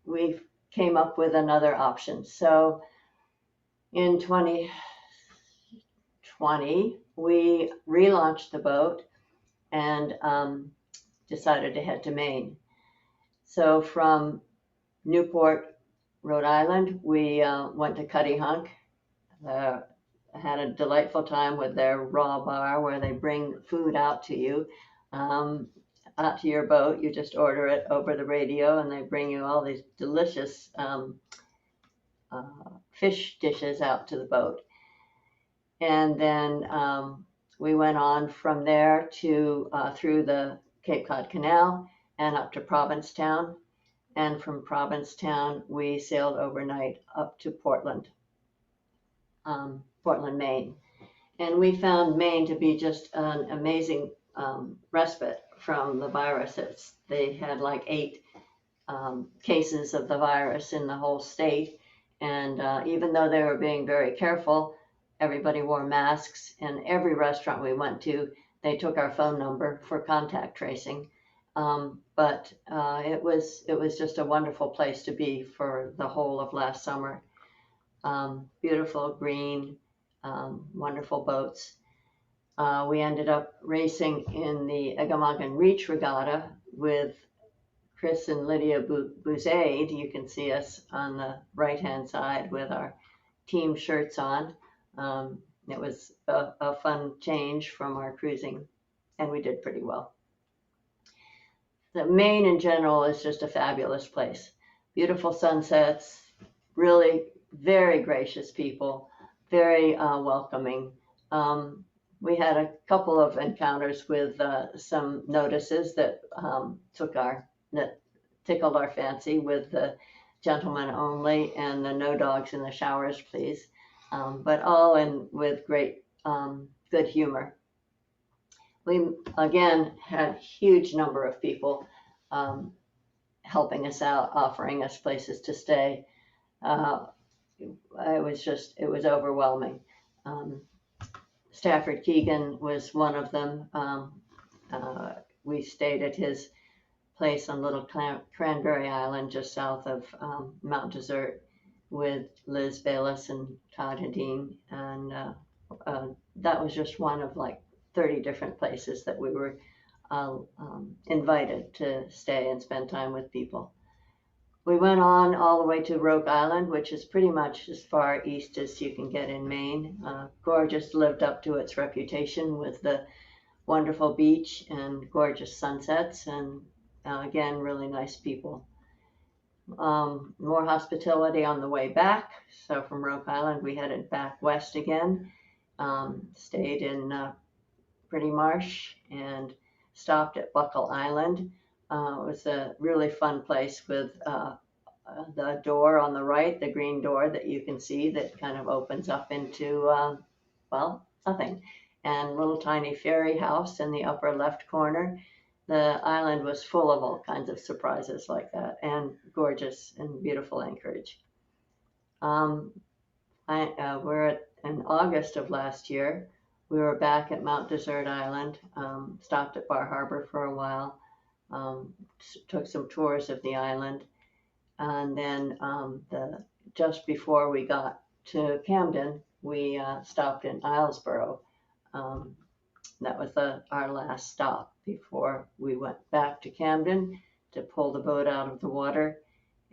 we came up with another option. So in 2020, we relaunched the boat and decided to head to Maine. So from Newport, Rhode Island, we went to Cutty Hunk, had a delightful time with their raw bar where they bring food out to you, out to your boat. You just order it over the radio and they bring you all these delicious fish dishes out to the boat. And then we went on from there to through the Cape Cod Canal and up to Provincetown. And from Provincetown, we sailed overnight up to Portland, Maine. And we found Maine to be just an amazing respite from the virus. They had like 8 cases of the virus in the whole state. And even though they were being very careful, everybody wore masks. And every restaurant we went to, they took our phone number for contact tracing. But it was just a wonderful place to be for the whole of last summer. Beautiful green, wonderfhl boats. We ended up racing in the Eggemogan Reach Regatta with Chris and Lydia Bouzade. You can see us on the right-hand side with our team shirts on. It was a fun change from our cruising, and we did pretty well. The Maine in general is just a fabulous place. Beautiful sunsets, really very gracious people, very welcoming. We had a couple of encounters with some notices that tickled our fancy, with the gentlemen only and the no dogs in the showers, please. But all in with great good humor. We again had a huge number of people helping us out, offering us places to stay. It was overwhelming. Stafford Keegan was one of them. We stayed at his place on Little Cranberry Island, just south of Mount Desert, with Liz Bayless and Todd Hadeen. And that was just one of like 30 different places that we were invited to stay and spend time with people. We went on all the way to Roke Island, which is pretty much as far east as you can get in Maine. Gorgeous, lived up to its reputation with the wonderful beach and gorgeous sunsets. And Again, really nice people. More hospitality on the way back. So from Roke Island, we headed back west again. Stayed in Pretty Marsh and stopped at Buckle Island. It was a really fun place with the door on the right, the green door that you can see that kind of opens up into, well, nothing. And little tiny ferry house in the upper left corner. The island was full of all kinds of surprises like that, and gorgeous and beautiful anchorage. In August of last year, we were back at Mount Desert Island, stopped at Bar Harbor for a while, took some tours of the island, and then just before we got to Camden, we stopped in Islesboro. That was our last stop before we went back to Camden to pull the boat out of the water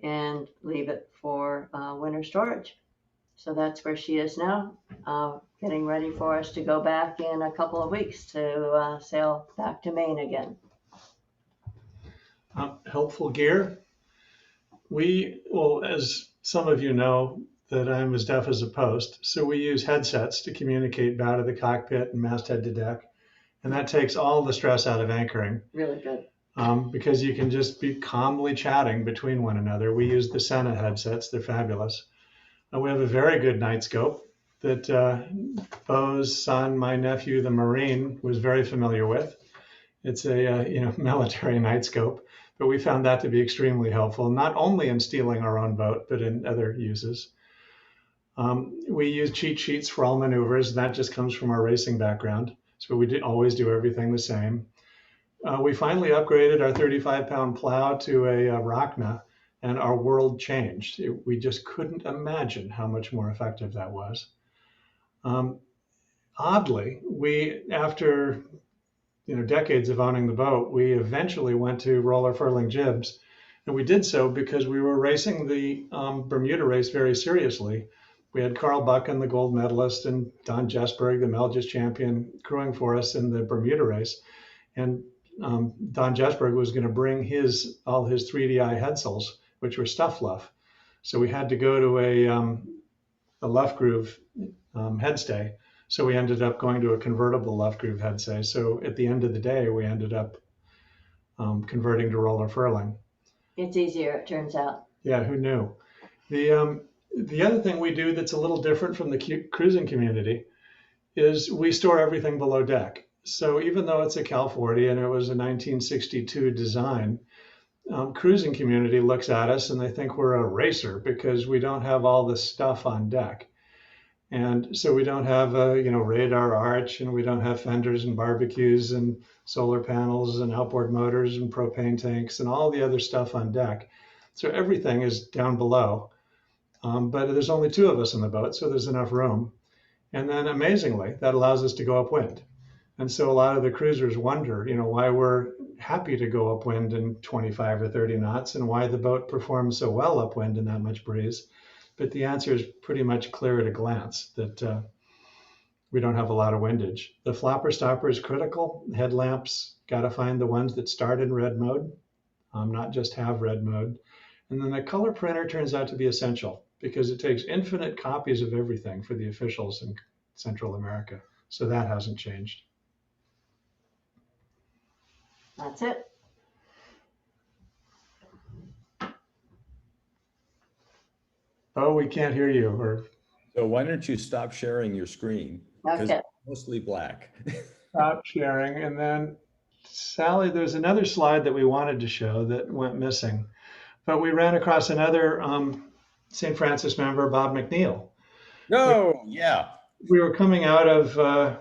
and leave it for winter storage. So that's where she is now, getting ready for us to go back in a couple of weeks to sail back to Maine again. Helpful gear. Well, as some of you know, that I'm as deaf as a post, so we use headsets to communicate out of the cockpit and masthead to deck, and that takes all the stress out of anchoring. Really good. Because you can just be calmly chatting between one another. We use the Sena headsets; they're fabulous. We have a very good night scope that Bo's son, my nephew, the Marine, was very familiar with. It's a military night scope, but we found that to be extremely helpful, not only in stealing our own boat, but in other uses. We use cheat sheets for all maneuvers, and that just comes from our racing background. So we always do everything the same. We finally upgraded our 35-pound plow to a Rockna, and our world changed. We just couldn't imagine how much more effective that was. Oddly, after decades of owning the boat, we eventually went to roller furling jibs, and we did so because we were racing the Bermuda Race very seriously. We had Carl Buchan, the gold medalist, and Don Jesberg, the Melges champion, crewing for us in the Bermuda Race. And Don Jesberg was going to bring all his 3DI headsails, which were stuff luff. So we had to go to a luff groove headstay. So we ended up going to a convertible luff groove headstay. So at the end of the day, we ended up converting to roller furling. It's easier, it turns out. Yeah, who knew? The other thing we do that's a little different from the cruising community is we store everything below deck. So even though it's a Cal 40 and it was a 1962 design, cruising community looks at us and they think we're a racer because we don't have all this stuff on deck. And so we don't have a radar arch, and we don't have fenders and barbecues and solar panels and outboard motors and propane tanks and all the other stuff on deck. So everything is down below. But there's only two of us in the boat, so there's enough room. And then amazingly, that allows us to go upwind. And so a lot of the cruisers wonder, why we're happy to go upwind in 25 or 30 knots and why the boat performs so well upwind in that much breeze. But the answer is pretty much clear at a glance that we don't have a lot of windage. The flapper stopper is critical. Headlamps, got to find the ones that start in red mode, not just have red mode. And then the color printer turns out to be essential because it takes infinite copies of everything for the officials in Central America. So that hasn't changed. That's it. Oh, we can't hear you. So why don't you stop sharing your screen? Because Okay. it's mostly black. Stop sharing. And then, Sally, there's another slide that we wanted to show that went missing. But we ran across another St. Francis member, Bob McNeil. No, yeah. We were coming out of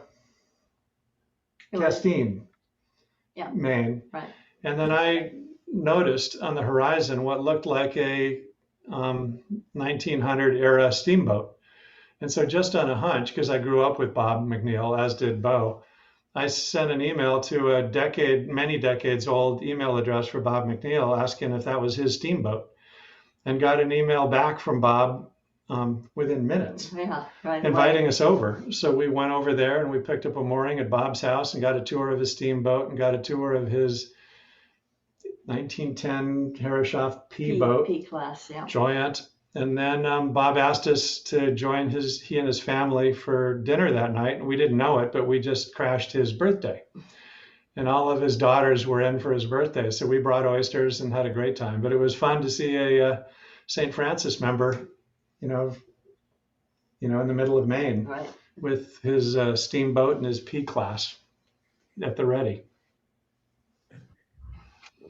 Castine, Maine. Right. And then I noticed on the horizon what looked like a 1900 era steamboat. And so just on a hunch, because I grew up with Bob McNeil, as did Bo, I sent an email to a many decades old email address for Bob McNeil asking if that was his steamboat, and got an email back from Bob within minutes, Right inviting us over. So we went over there and we picked up a mooring at Bob's house and got a tour of his steamboat and got a tour of his 1910 Herreshoff P boat, P class, yeah. Joyant. And then Bob asked us to join he and his family for dinner that night. And we didn't know it, but we just crashed his birthday. And all of his daughters were in for his birthday. So we brought oysters and had a great time. But it was fun to see a St. Francis member, you know, in the middle of Maine, Right. with his steamboat and his P class at the ready.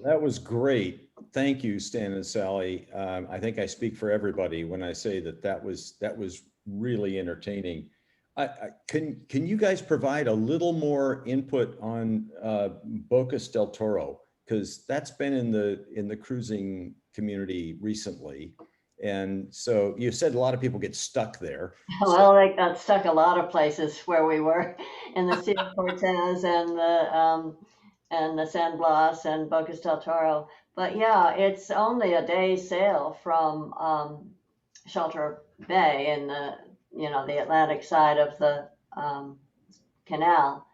That was great. Thank you, Stan and Sally. I think I speak for everybody when I say that was really entertaining. Can you guys provide a little more input on Bocas del Toro, because that's been in the cruising community recently, and so you said a lot of people get stuck there. Well, they got stuck a lot of places where we were in the Sea of Cortez and the San Blas and Bocas del Toro. But yeah, it's only a day's sail from Shelter Bay in the Atlantic side of the canal,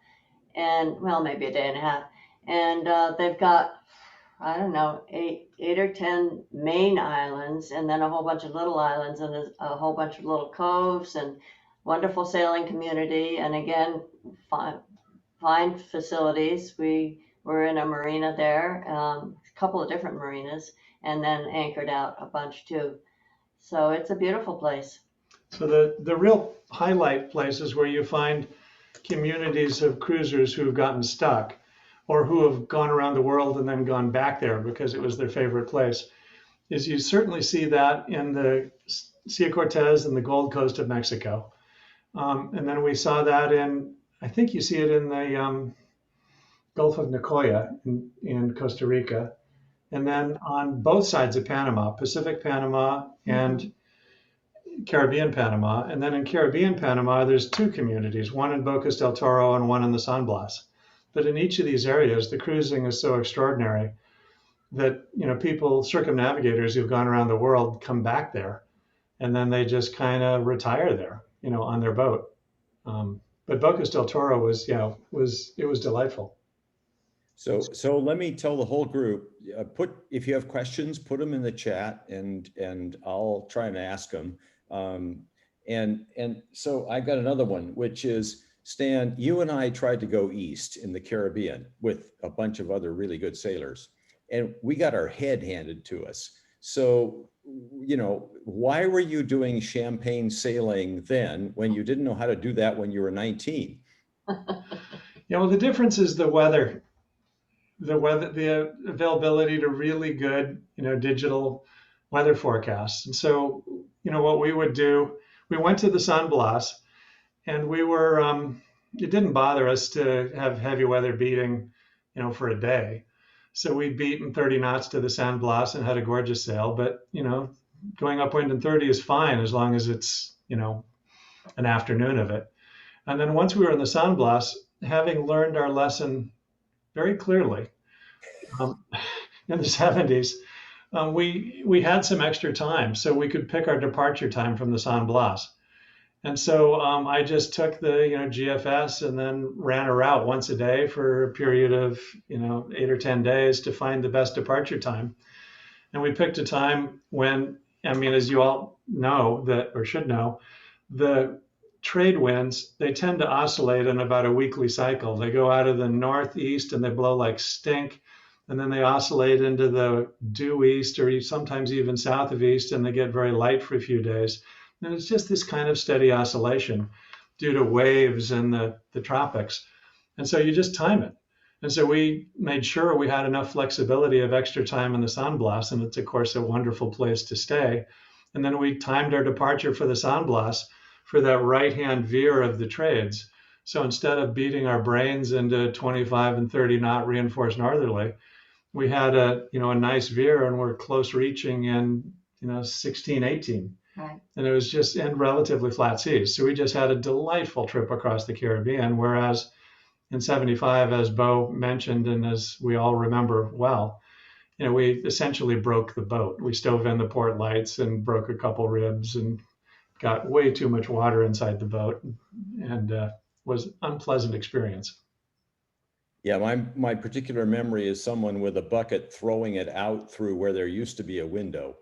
and well, maybe a day and a half. And they've got, I don't know, eight or 10 main islands, and then a whole bunch of little islands, and there's a whole bunch of little coves, and wonderful sailing community, and again, fine facilities. We were in a marina there, a couple of different marinas, and then anchored out a bunch too. So it's a beautiful place. So the real highlight places where you find communities of cruisers who have gotten stuck, or who have gone around the world and then gone back there because it was their favorite place, is you certainly see that in the Sea of Cortez and the Gold Coast of Mexico. And then we saw that I think you see it in the Gulf of Nicoya in Costa Rica. And then on both sides of Panama, Pacific Panama and Caribbean Panama. And then in Caribbean Panama, there's two communities, one in Bocas del Toro and one in the San Blas. But in each of these areas, the cruising is so extraordinary that, people, circumnavigators who've gone around the world, come back there, and then they just kind of retire there, on their boat. But Bocas del Toro was delightful. So let me tell the whole group, if you have questions, put them in the chat, and I'll try and ask them. And so I got another one, which is, Stan, you and I tried to go east in the Caribbean with a bunch of other really good sailors, and we got our head handed to us. So, why were you doing champagne sailing then when you didn't know how to do that when you were 19? Well, the difference is the weather, the availability to really good, digital weather forecasts. And so, what we would do, we went to the San Blas, and we were, it didn't bother us to have heavy weather beating, for a day. So we beat in 30 knots to the San Blas and had a gorgeous sail. But, going upwind in 30 is fine as long as it's, an afternoon of it. And then once we were in the San Blas, having learned our lesson very clearly in the 70s, we had some extra time, so we could pick our departure time from the San Blas. And so I just took the GFS and then ran a route once a day for a period of 8 or 10 days to find the best departure time. And we picked a time when, as you all know, or should know, the trade winds, they tend to oscillate in about a weekly cycle. They go out of the northeast and they blow like stink, and then they oscillate into the due east, or sometimes even south of east, and they get very light for a few days. And it's just this kind of steady oscillation due to waves in the tropics. And so you just time it. And so we made sure we had enough flexibility of extra time in the San Blas, and it's, of course, a wonderful place to stay. And then we timed our departure for the San Blas for that right-hand veer of the trades. So instead of beating our brains into 25 and 30 knot reinforced northerly, we had a nice veer, and we're close reaching in 16, 18. Right. And it was just in relatively flat seas. So we just had a delightful trip across the Caribbean, whereas in 75, as Bo mentioned, and as we all remember well, we essentially broke the boat. We stove in the port lights and broke a couple ribs and got way too much water inside the boat, and was an unpleasant experience. Yeah, my particular memory is someone with a bucket throwing it out through where there used to be a window.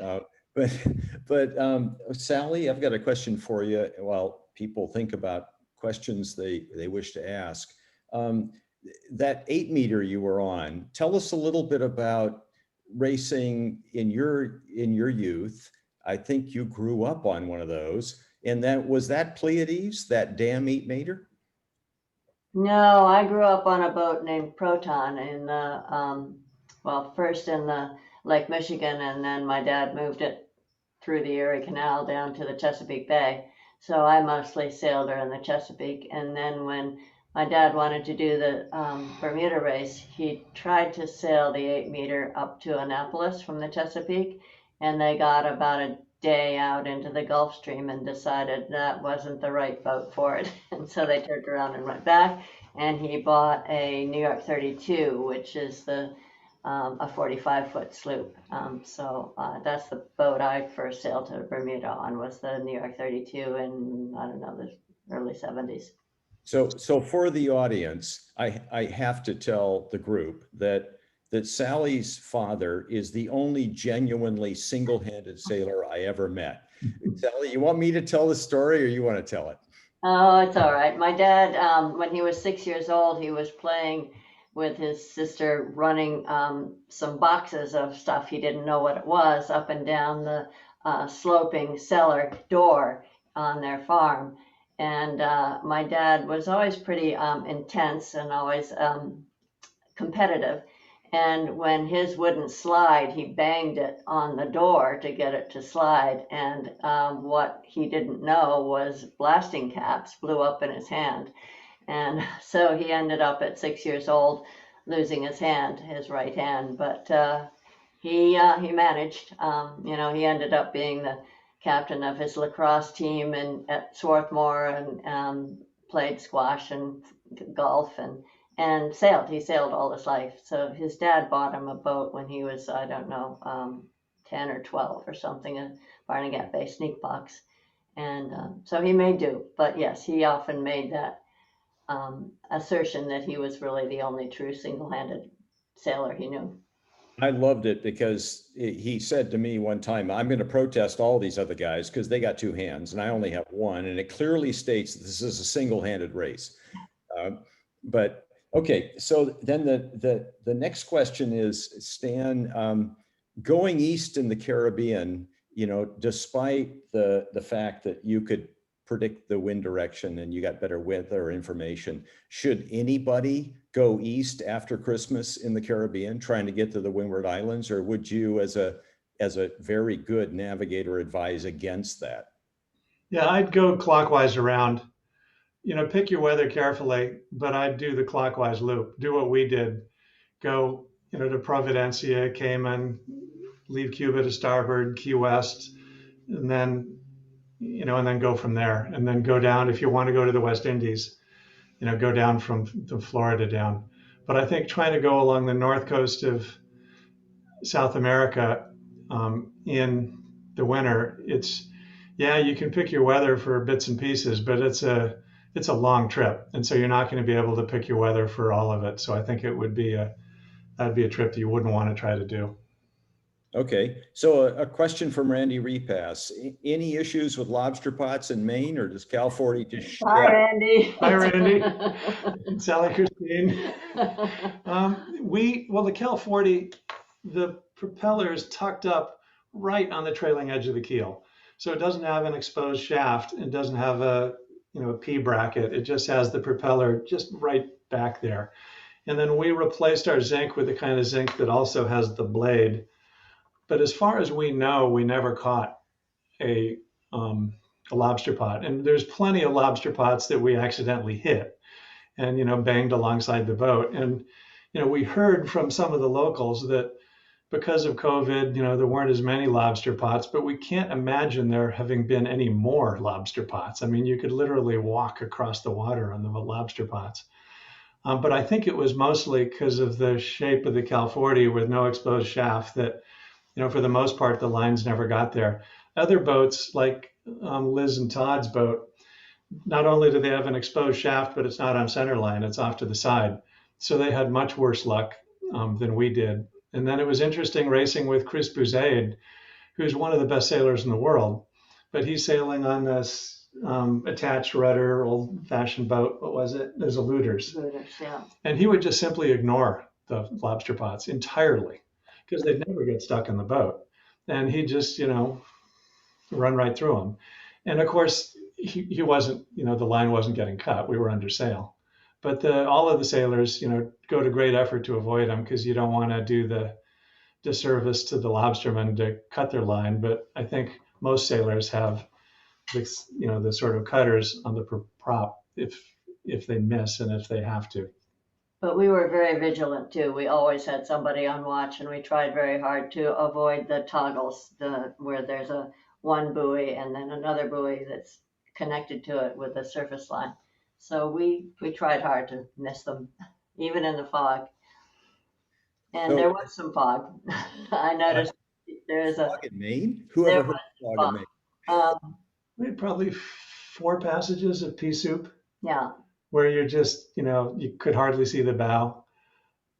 Uh, but Sally, I've got a question for you while people think about questions they wish to ask. Um, that 8 meter you were on, tell us a little bit about racing in your youth. I think you grew up on one of those. And was that Pleiades, that damn 8 meter? No, I grew up on a boat named Proton in the, well, first in the Lake Michigan, and then my dad moved it through the Erie Canal down to the Chesapeake Bay. So I mostly sailed her in the Chesapeake. And then when my dad wanted to do the Bermuda Race, he tried to sail the 8 meter up to Annapolis from the Chesapeake, and they got about a day out into the Gulf Stream and decided that wasn't the right boat for it. And so they turned around and went back, and he bought a New York 32, which is a 45-foot sloop. So that's the boat I first sailed to Bermuda on, was the New York 32 in, I don't know, the early 70s. So for the audience, I have to tell the group that Sally's father is the only genuinely single-handed sailor I ever met. Sally, you want me to tell the story or you want to tell it? Oh, it's all right. My dad, when he was 6 years old, he was playing with his sister, running some boxes of stuff, he didn't know what it was, up and down the sloping cellar door on their farm. And my dad was always pretty intense and always competitive. And when his wouldn't slide, he banged it on the door to get it to slide. And what he didn't know was blasting caps blew up in his hand. And so he ended up at 6 years old losing his hand, his right hand. But he managed. He ended up being the captain of his lacrosse team at Swarthmore, and played squash and golf and sailed. He sailed all his life. So his dad bought him a boat when he was, I don't know, 10 or 12 or something, a Barnegat Bay sneak box. And so he made do. But yes, he often made that assertion that he was really the only true single-handed sailor he knew. I loved it because he said to me one time, I'm going to protest all these other guys because they got two hands and I only have one. And it clearly states this is a single-handed race. But okay, so then the next question is, Stan, going east in the Caribbean, despite the fact that you could predict the wind direction and you got better weather information, should anybody go east after Christmas in the Caribbean trying to get to the Windward Islands, or would you as a very good navigator advise against that? Yeah, I'd go clockwise around. Pick your weather carefully, but I'd do the clockwise loop. Do what we did. Go, to Providencia, Cayman, leave Cuba to starboard, Key West, and then go from there, and then go down. If you want to go to the West Indies, go down from the Florida down. But I think trying to go along the north coast of South America in the winter, you can pick your weather for bits and pieces, but it's a long trip, and so you're not going to be able to pick your weather for all of it. So I think that'd be a trip that you wouldn't want to try to do. Okay, so a question from Randy Repass. Any issues with lobster pots in Maine, or does Cal 40 just... Hi, Randy. Hi, Randy. Sally Christine. The Cal 40, the propeller is tucked up right on the trailing edge of the keel. So it doesn't have an exposed shaft. It doesn't have a P bracket. It just has the propeller just right back there. And then we replaced our zinc with the kind of zinc that also has the blade. But as far as we know, we never caught a lobster pot. And there's plenty of lobster pots that we accidentally hit and, banged alongside the boat. And, we heard from some of the locals that because of COVID, there weren't as many lobster pots, but we can't imagine there having been any more lobster pots. I mean, you could literally walk across the water on the lobster pots. But I think it was mostly because of the shape of the Cal 40 with no exposed shaft that, for the most part, the lines never got there. Other boats like Liz and Todd's boat, not only do they have an exposed shaft, but it's not on center line, it's off to the side. So they had much worse luck than we did. And then it was interesting racing with Chris Bouzaid, who's one of the best sailors in the world, but he's sailing on this attached rudder, old-fashioned boat. What was it? There's a Looters. Looters, yeah. And he would just simply ignore the lobster pots entirely because they'd never get stuck in the boat. And he'd just, run right through them. And of course, he wasn't, the line wasn't getting cut. We were under sail. But all of the sailors, go to great effort to avoid them because you don't want to do the disservice to the lobstermen to cut their line. But I think most sailors have this, the sort of cutters on the prop if they miss and if they have to. But we were very vigilant too. We always had somebody on watch, and we tried very hard to avoid the toggles, where there's one buoy and then another buoy that's connected to it with a surface line. So we tried hard to miss them, even in the fog. And there was some fog. I noticed there's fog in Maine? Whoever heard of fog in Maine? We had probably 4 passages of pea soup. Yeah. Where you're just, you could hardly see the bow.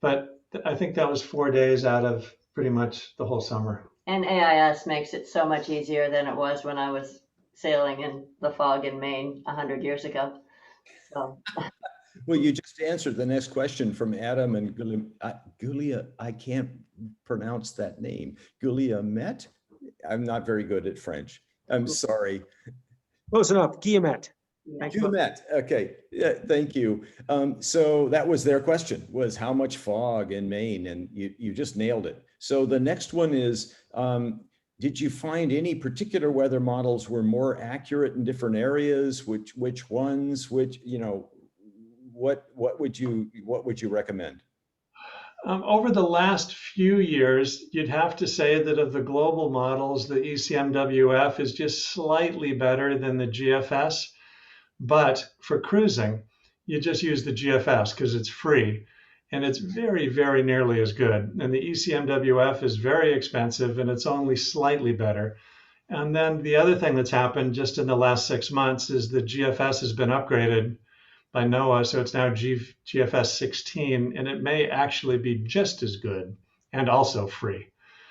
But I think that was 4 days out of pretty much the whole summer. And AIS makes it so much easier than it was when I was sailing in the fog in Maine 100 years ago. So. Well, you just answered the next question from Adam and Gulia. I can't pronounce that name. Gulia Met? I'm not very good at French. I'm sorry. Close enough. Guillemette. Guillemette. Okay. Yeah, thank you. So that was their question, was how much fog in Maine? And you just nailed it. So the next one is, did you find any particular weather models were more accurate in different areas? Which ones? What would you recommend? Over the last few years, you'd have to say that of the global models, the ECMWF is just slightly better than the GFS. But for cruising, you just use the GFS because it's free. And it's very, very nearly as good. And the ECMWF is very expensive and it's only slightly better. And then the other thing that's happened just in the last 6 months is the GFS has been upgraded by NOAA. So it's now GFS 16, and it may actually be just as good and also free.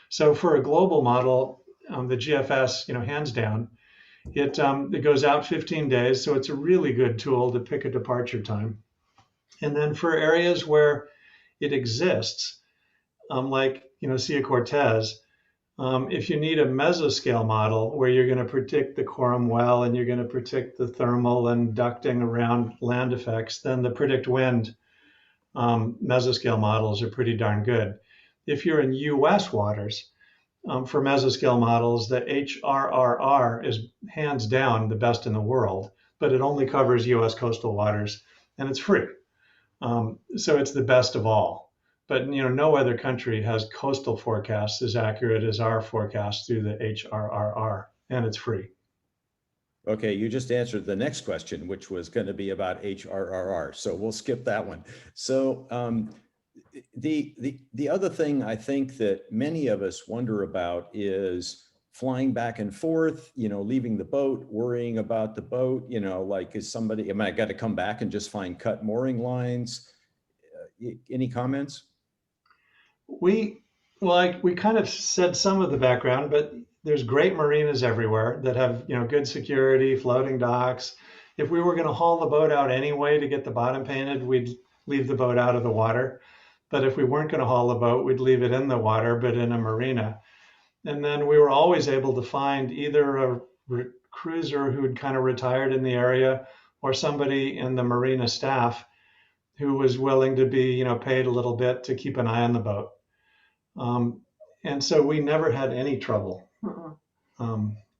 So for a global model, the GFS, hands down, it goes out 15 days. So it's a really good tool to pick a departure time. And then for areas where it exists, like, Sea of Cortez, if you need a mesoscale model where you're going to predict the quorum well and you're going to predict the thermal and ducting around land effects, then the predict wind mesoscale models are pretty darn good. If you're in US waters, for mesoscale models, the HRRR is hands down the best in the world, but it only covers US coastal waters and it's free. So it's the best of all. But no other country has coastal forecasts as accurate as our forecast through the HRRR, and it's free. Okay, you just answered the next question, which was going to be about HRRR. So we'll skip that one. So the other thing I think that many of us wonder about is flying back and forth, leaving the boat, worrying about the boat, like I got to come back and just find cut mooring lines? Any comments? We kind of said some of the background, but there's great marinas everywhere that have, good security, floating docks. If we were going to haul the boat out anyway to get the bottom painted, we'd leave the boat out of the water. But if we weren't going to haul the boat, we'd leave it in the water, but in a marina. And then we were always able to find either a cruiser who'd kind of retired in the area or somebody in the marina staff who was willing to be, paid a little bit to keep an eye on the boat. And so we never had any trouble.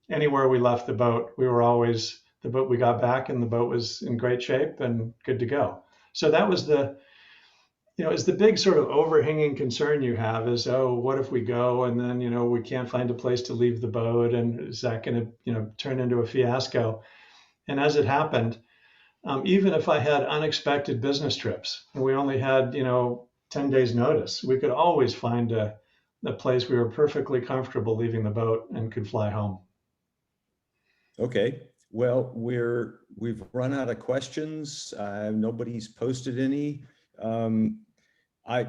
Anywhere we left the boat, the boat we got back and the boat was in great shape and good to go. So that was is the big sort of overhanging concern you have is, what if we go and then, we can't find a place to leave the boat, and is that going to, turn into a fiasco? And as it happened, even if I had unexpected business trips and we only had, 10 days notice, we could always find a place we were perfectly comfortable leaving the boat and could fly home. Okay. Well, we've run out of questions. Nobody's posted any. I,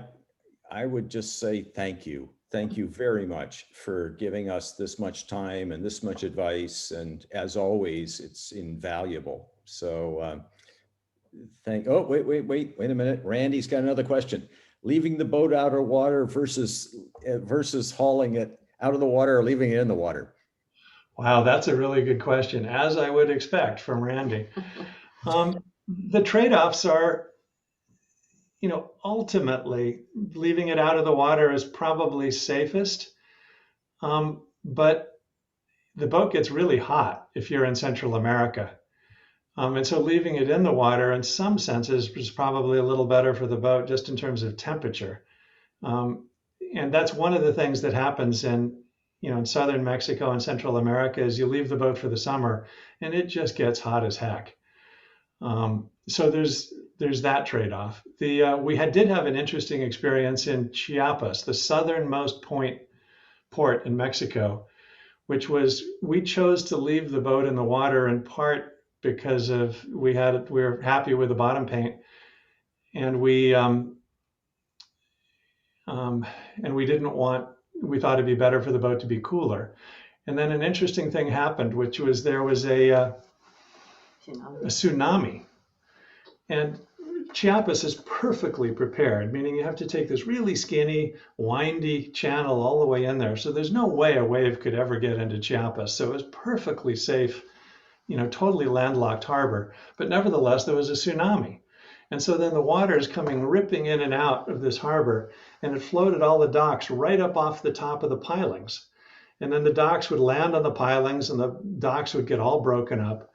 I would just say thank you. Thank you very much for giving us this much time and this much advice. And as always, it's invaluable. So oh, wait a minute. Randy's got another question. Leaving the boat out of water versus hauling it out of the water or leaving it in the water. Wow, that's a really good question, as I would expect from Randy. The trade-offs are, ultimately leaving it out of the water is probably safest. But the boat gets really hot if you're in Central America. And so leaving it in the water in some senses is probably a little better for the boat just in terms of temperature. And that's one of the things that happens in southern Mexico and Central America is you leave the boat for the summer and it just gets hot as heck. So there's that trade-off. We did have an interesting experience in Chiapas, the southernmost port in Mexico, which was we chose to leave the boat in the water in part because we were happy with the bottom paint, and we thought it'd be better for the boat to be cooler. And then an interesting thing happened, which was there was a tsunami. And Chiapas is perfectly prepared, meaning you have to take this really skinny, windy channel all the way in there. So there's no way a wave could ever get into Chiapas. So it was perfectly safe, totally landlocked harbor. But nevertheless, there was a tsunami. And so then the water is coming ripping in and out of this harbor, and it floated all the docks right up off the top of the pilings. And then the docks would land on the pilings and the docks would get all broken up.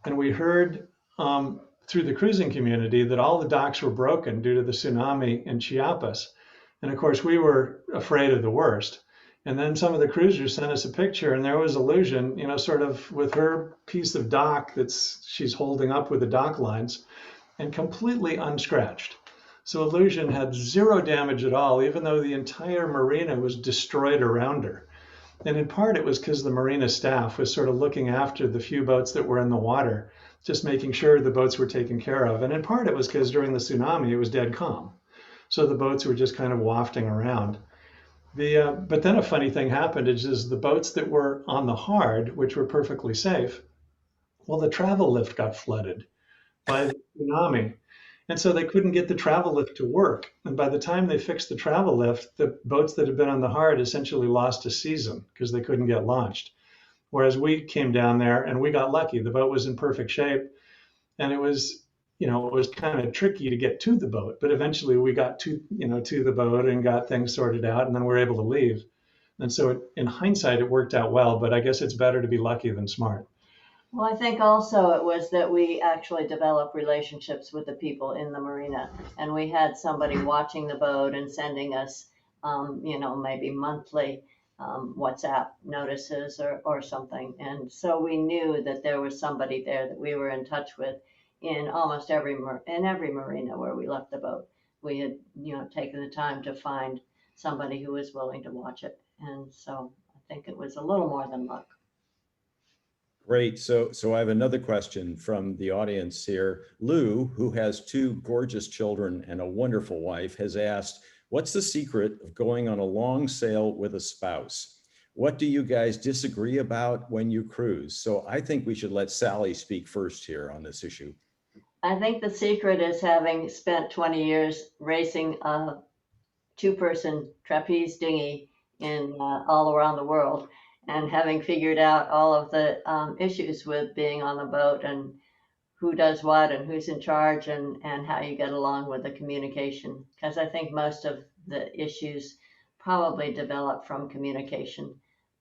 And we heard through the cruising community that all the docks were broken due to the tsunami in Chiapas. And of course, we were afraid of the worst. And then some of the cruisers sent us a picture, and there was Illusion, sort of with her piece of dock she's holding up with the dock lines, and completely unscratched. So Illusion had zero damage at all, even though the entire marina was destroyed around her. And in part, it was because the marina staff was sort of looking after the few boats that were in the water, just making sure the boats were taken care of. And in part, it was because during the tsunami, it was dead calm. So the boats were just kind of wafting around. But then a funny thing happened, is the boats that were on the hard, which were perfectly safe, well, the travel lift got flooded by the tsunami. And so they couldn't get the travel lift to work. And by the time they fixed the travel lift, the boats that had been on the hard essentially lost a season because they couldn't get launched. Whereas we came down there and we got lucky. The boat was in perfect shape, and it was kind of tricky to get to the boat, but eventually we got to the boat and got things sorted out, and then we were able to leave. And so in hindsight, it worked out well, but I guess it's better to be lucky than smart. Well, I think also it was that we actually developed relationships with the people in the marina, and we had somebody watching the boat and sending us, maybe monthly WhatsApp notices or something. And so we knew that there was somebody there that we were in touch with in almost every marina where we left the boat. We had, taken the time to find somebody who was willing to watch it. And so I think it was a little more than luck. Great. So I have another question from the audience here. Lou, who has two gorgeous children and a wonderful wife, has asked, what's the secret of going on a long sail with a spouse? What do you guys disagree about when you cruise? So I think we should let Sally speak first here on this issue. I think the secret is having spent 20 years racing a two-person trapeze dinghy in all around the world, and having figured out all of the issues with being on the boat and who does what and who's in charge and how you get along with the communication. Because I think most of the issues probably develop from communication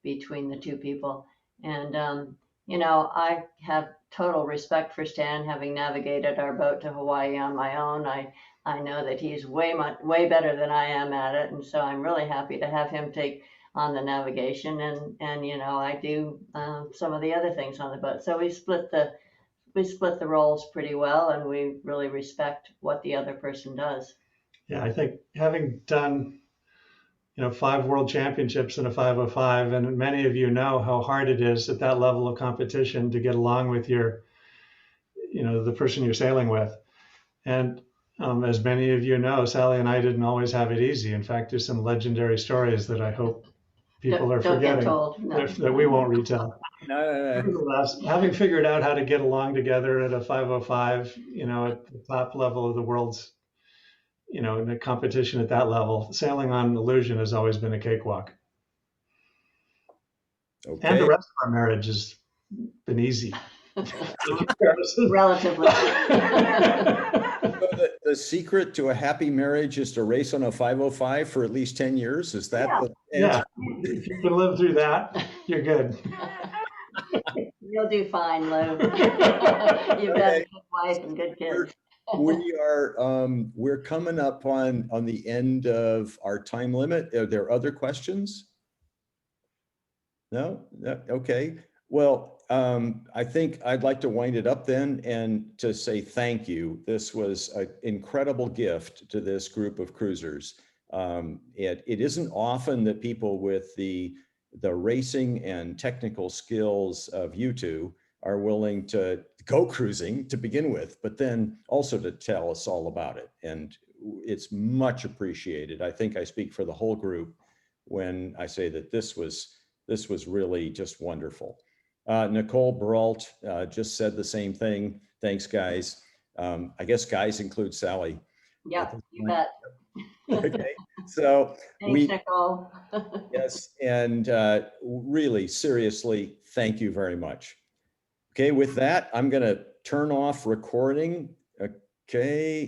between the two people. And, I have total respect for Stan, having navigated our boat to Hawaii on my own. I know that he's way better than I am at it. And so I'm really happy to have him take on the navigation, and I do some of the other things on the boat. So we split the roles pretty well, and we really respect what the other person does. Yeah, I think having done 5 world championships in a 505, and many of you know how hard it is at that level of competition to get along with the person you're sailing with. And As many of you know, Sally and I didn't always have it easy. In fact, there's some legendary stories that I hope people are Don't get forgetting told. No. that we won't retell. No. Nevertheless, having figured out how to get along together at a 505, at the top level of the world's, in the competition at that level, sailing on Illusion has always been a cakewalk. And the Okay. rest of our marriage has been easy. Relatively. So the secret to a happy marriage is to race on a 505 for at least 10 years? Is that Yeah. the Yeah, answer? if you can live through that, you're good. You'll do fine, Lou. You've got a good wife and good kids. We're coming up on the end of our time limit. Are there other questions? No? Okay. Well, I think I'd like to wind it up then and to say thank you. This was an incredible gift to this group of cruisers. It isn't often that people with the racing and technical skills of you two are willing to go cruising to begin with, but then also to tell us all about it. And it's much appreciated. I think I speak for the whole group when I say that this was really just wonderful. Nicole Brault just said the same thing. Thanks, guys. I guess guys include Sally. Yeah, you bet. Okay, so Thanks, Nicole. yes, and really, seriously, thank you very much. Okay, with that, I'm going to turn off recording. Okay.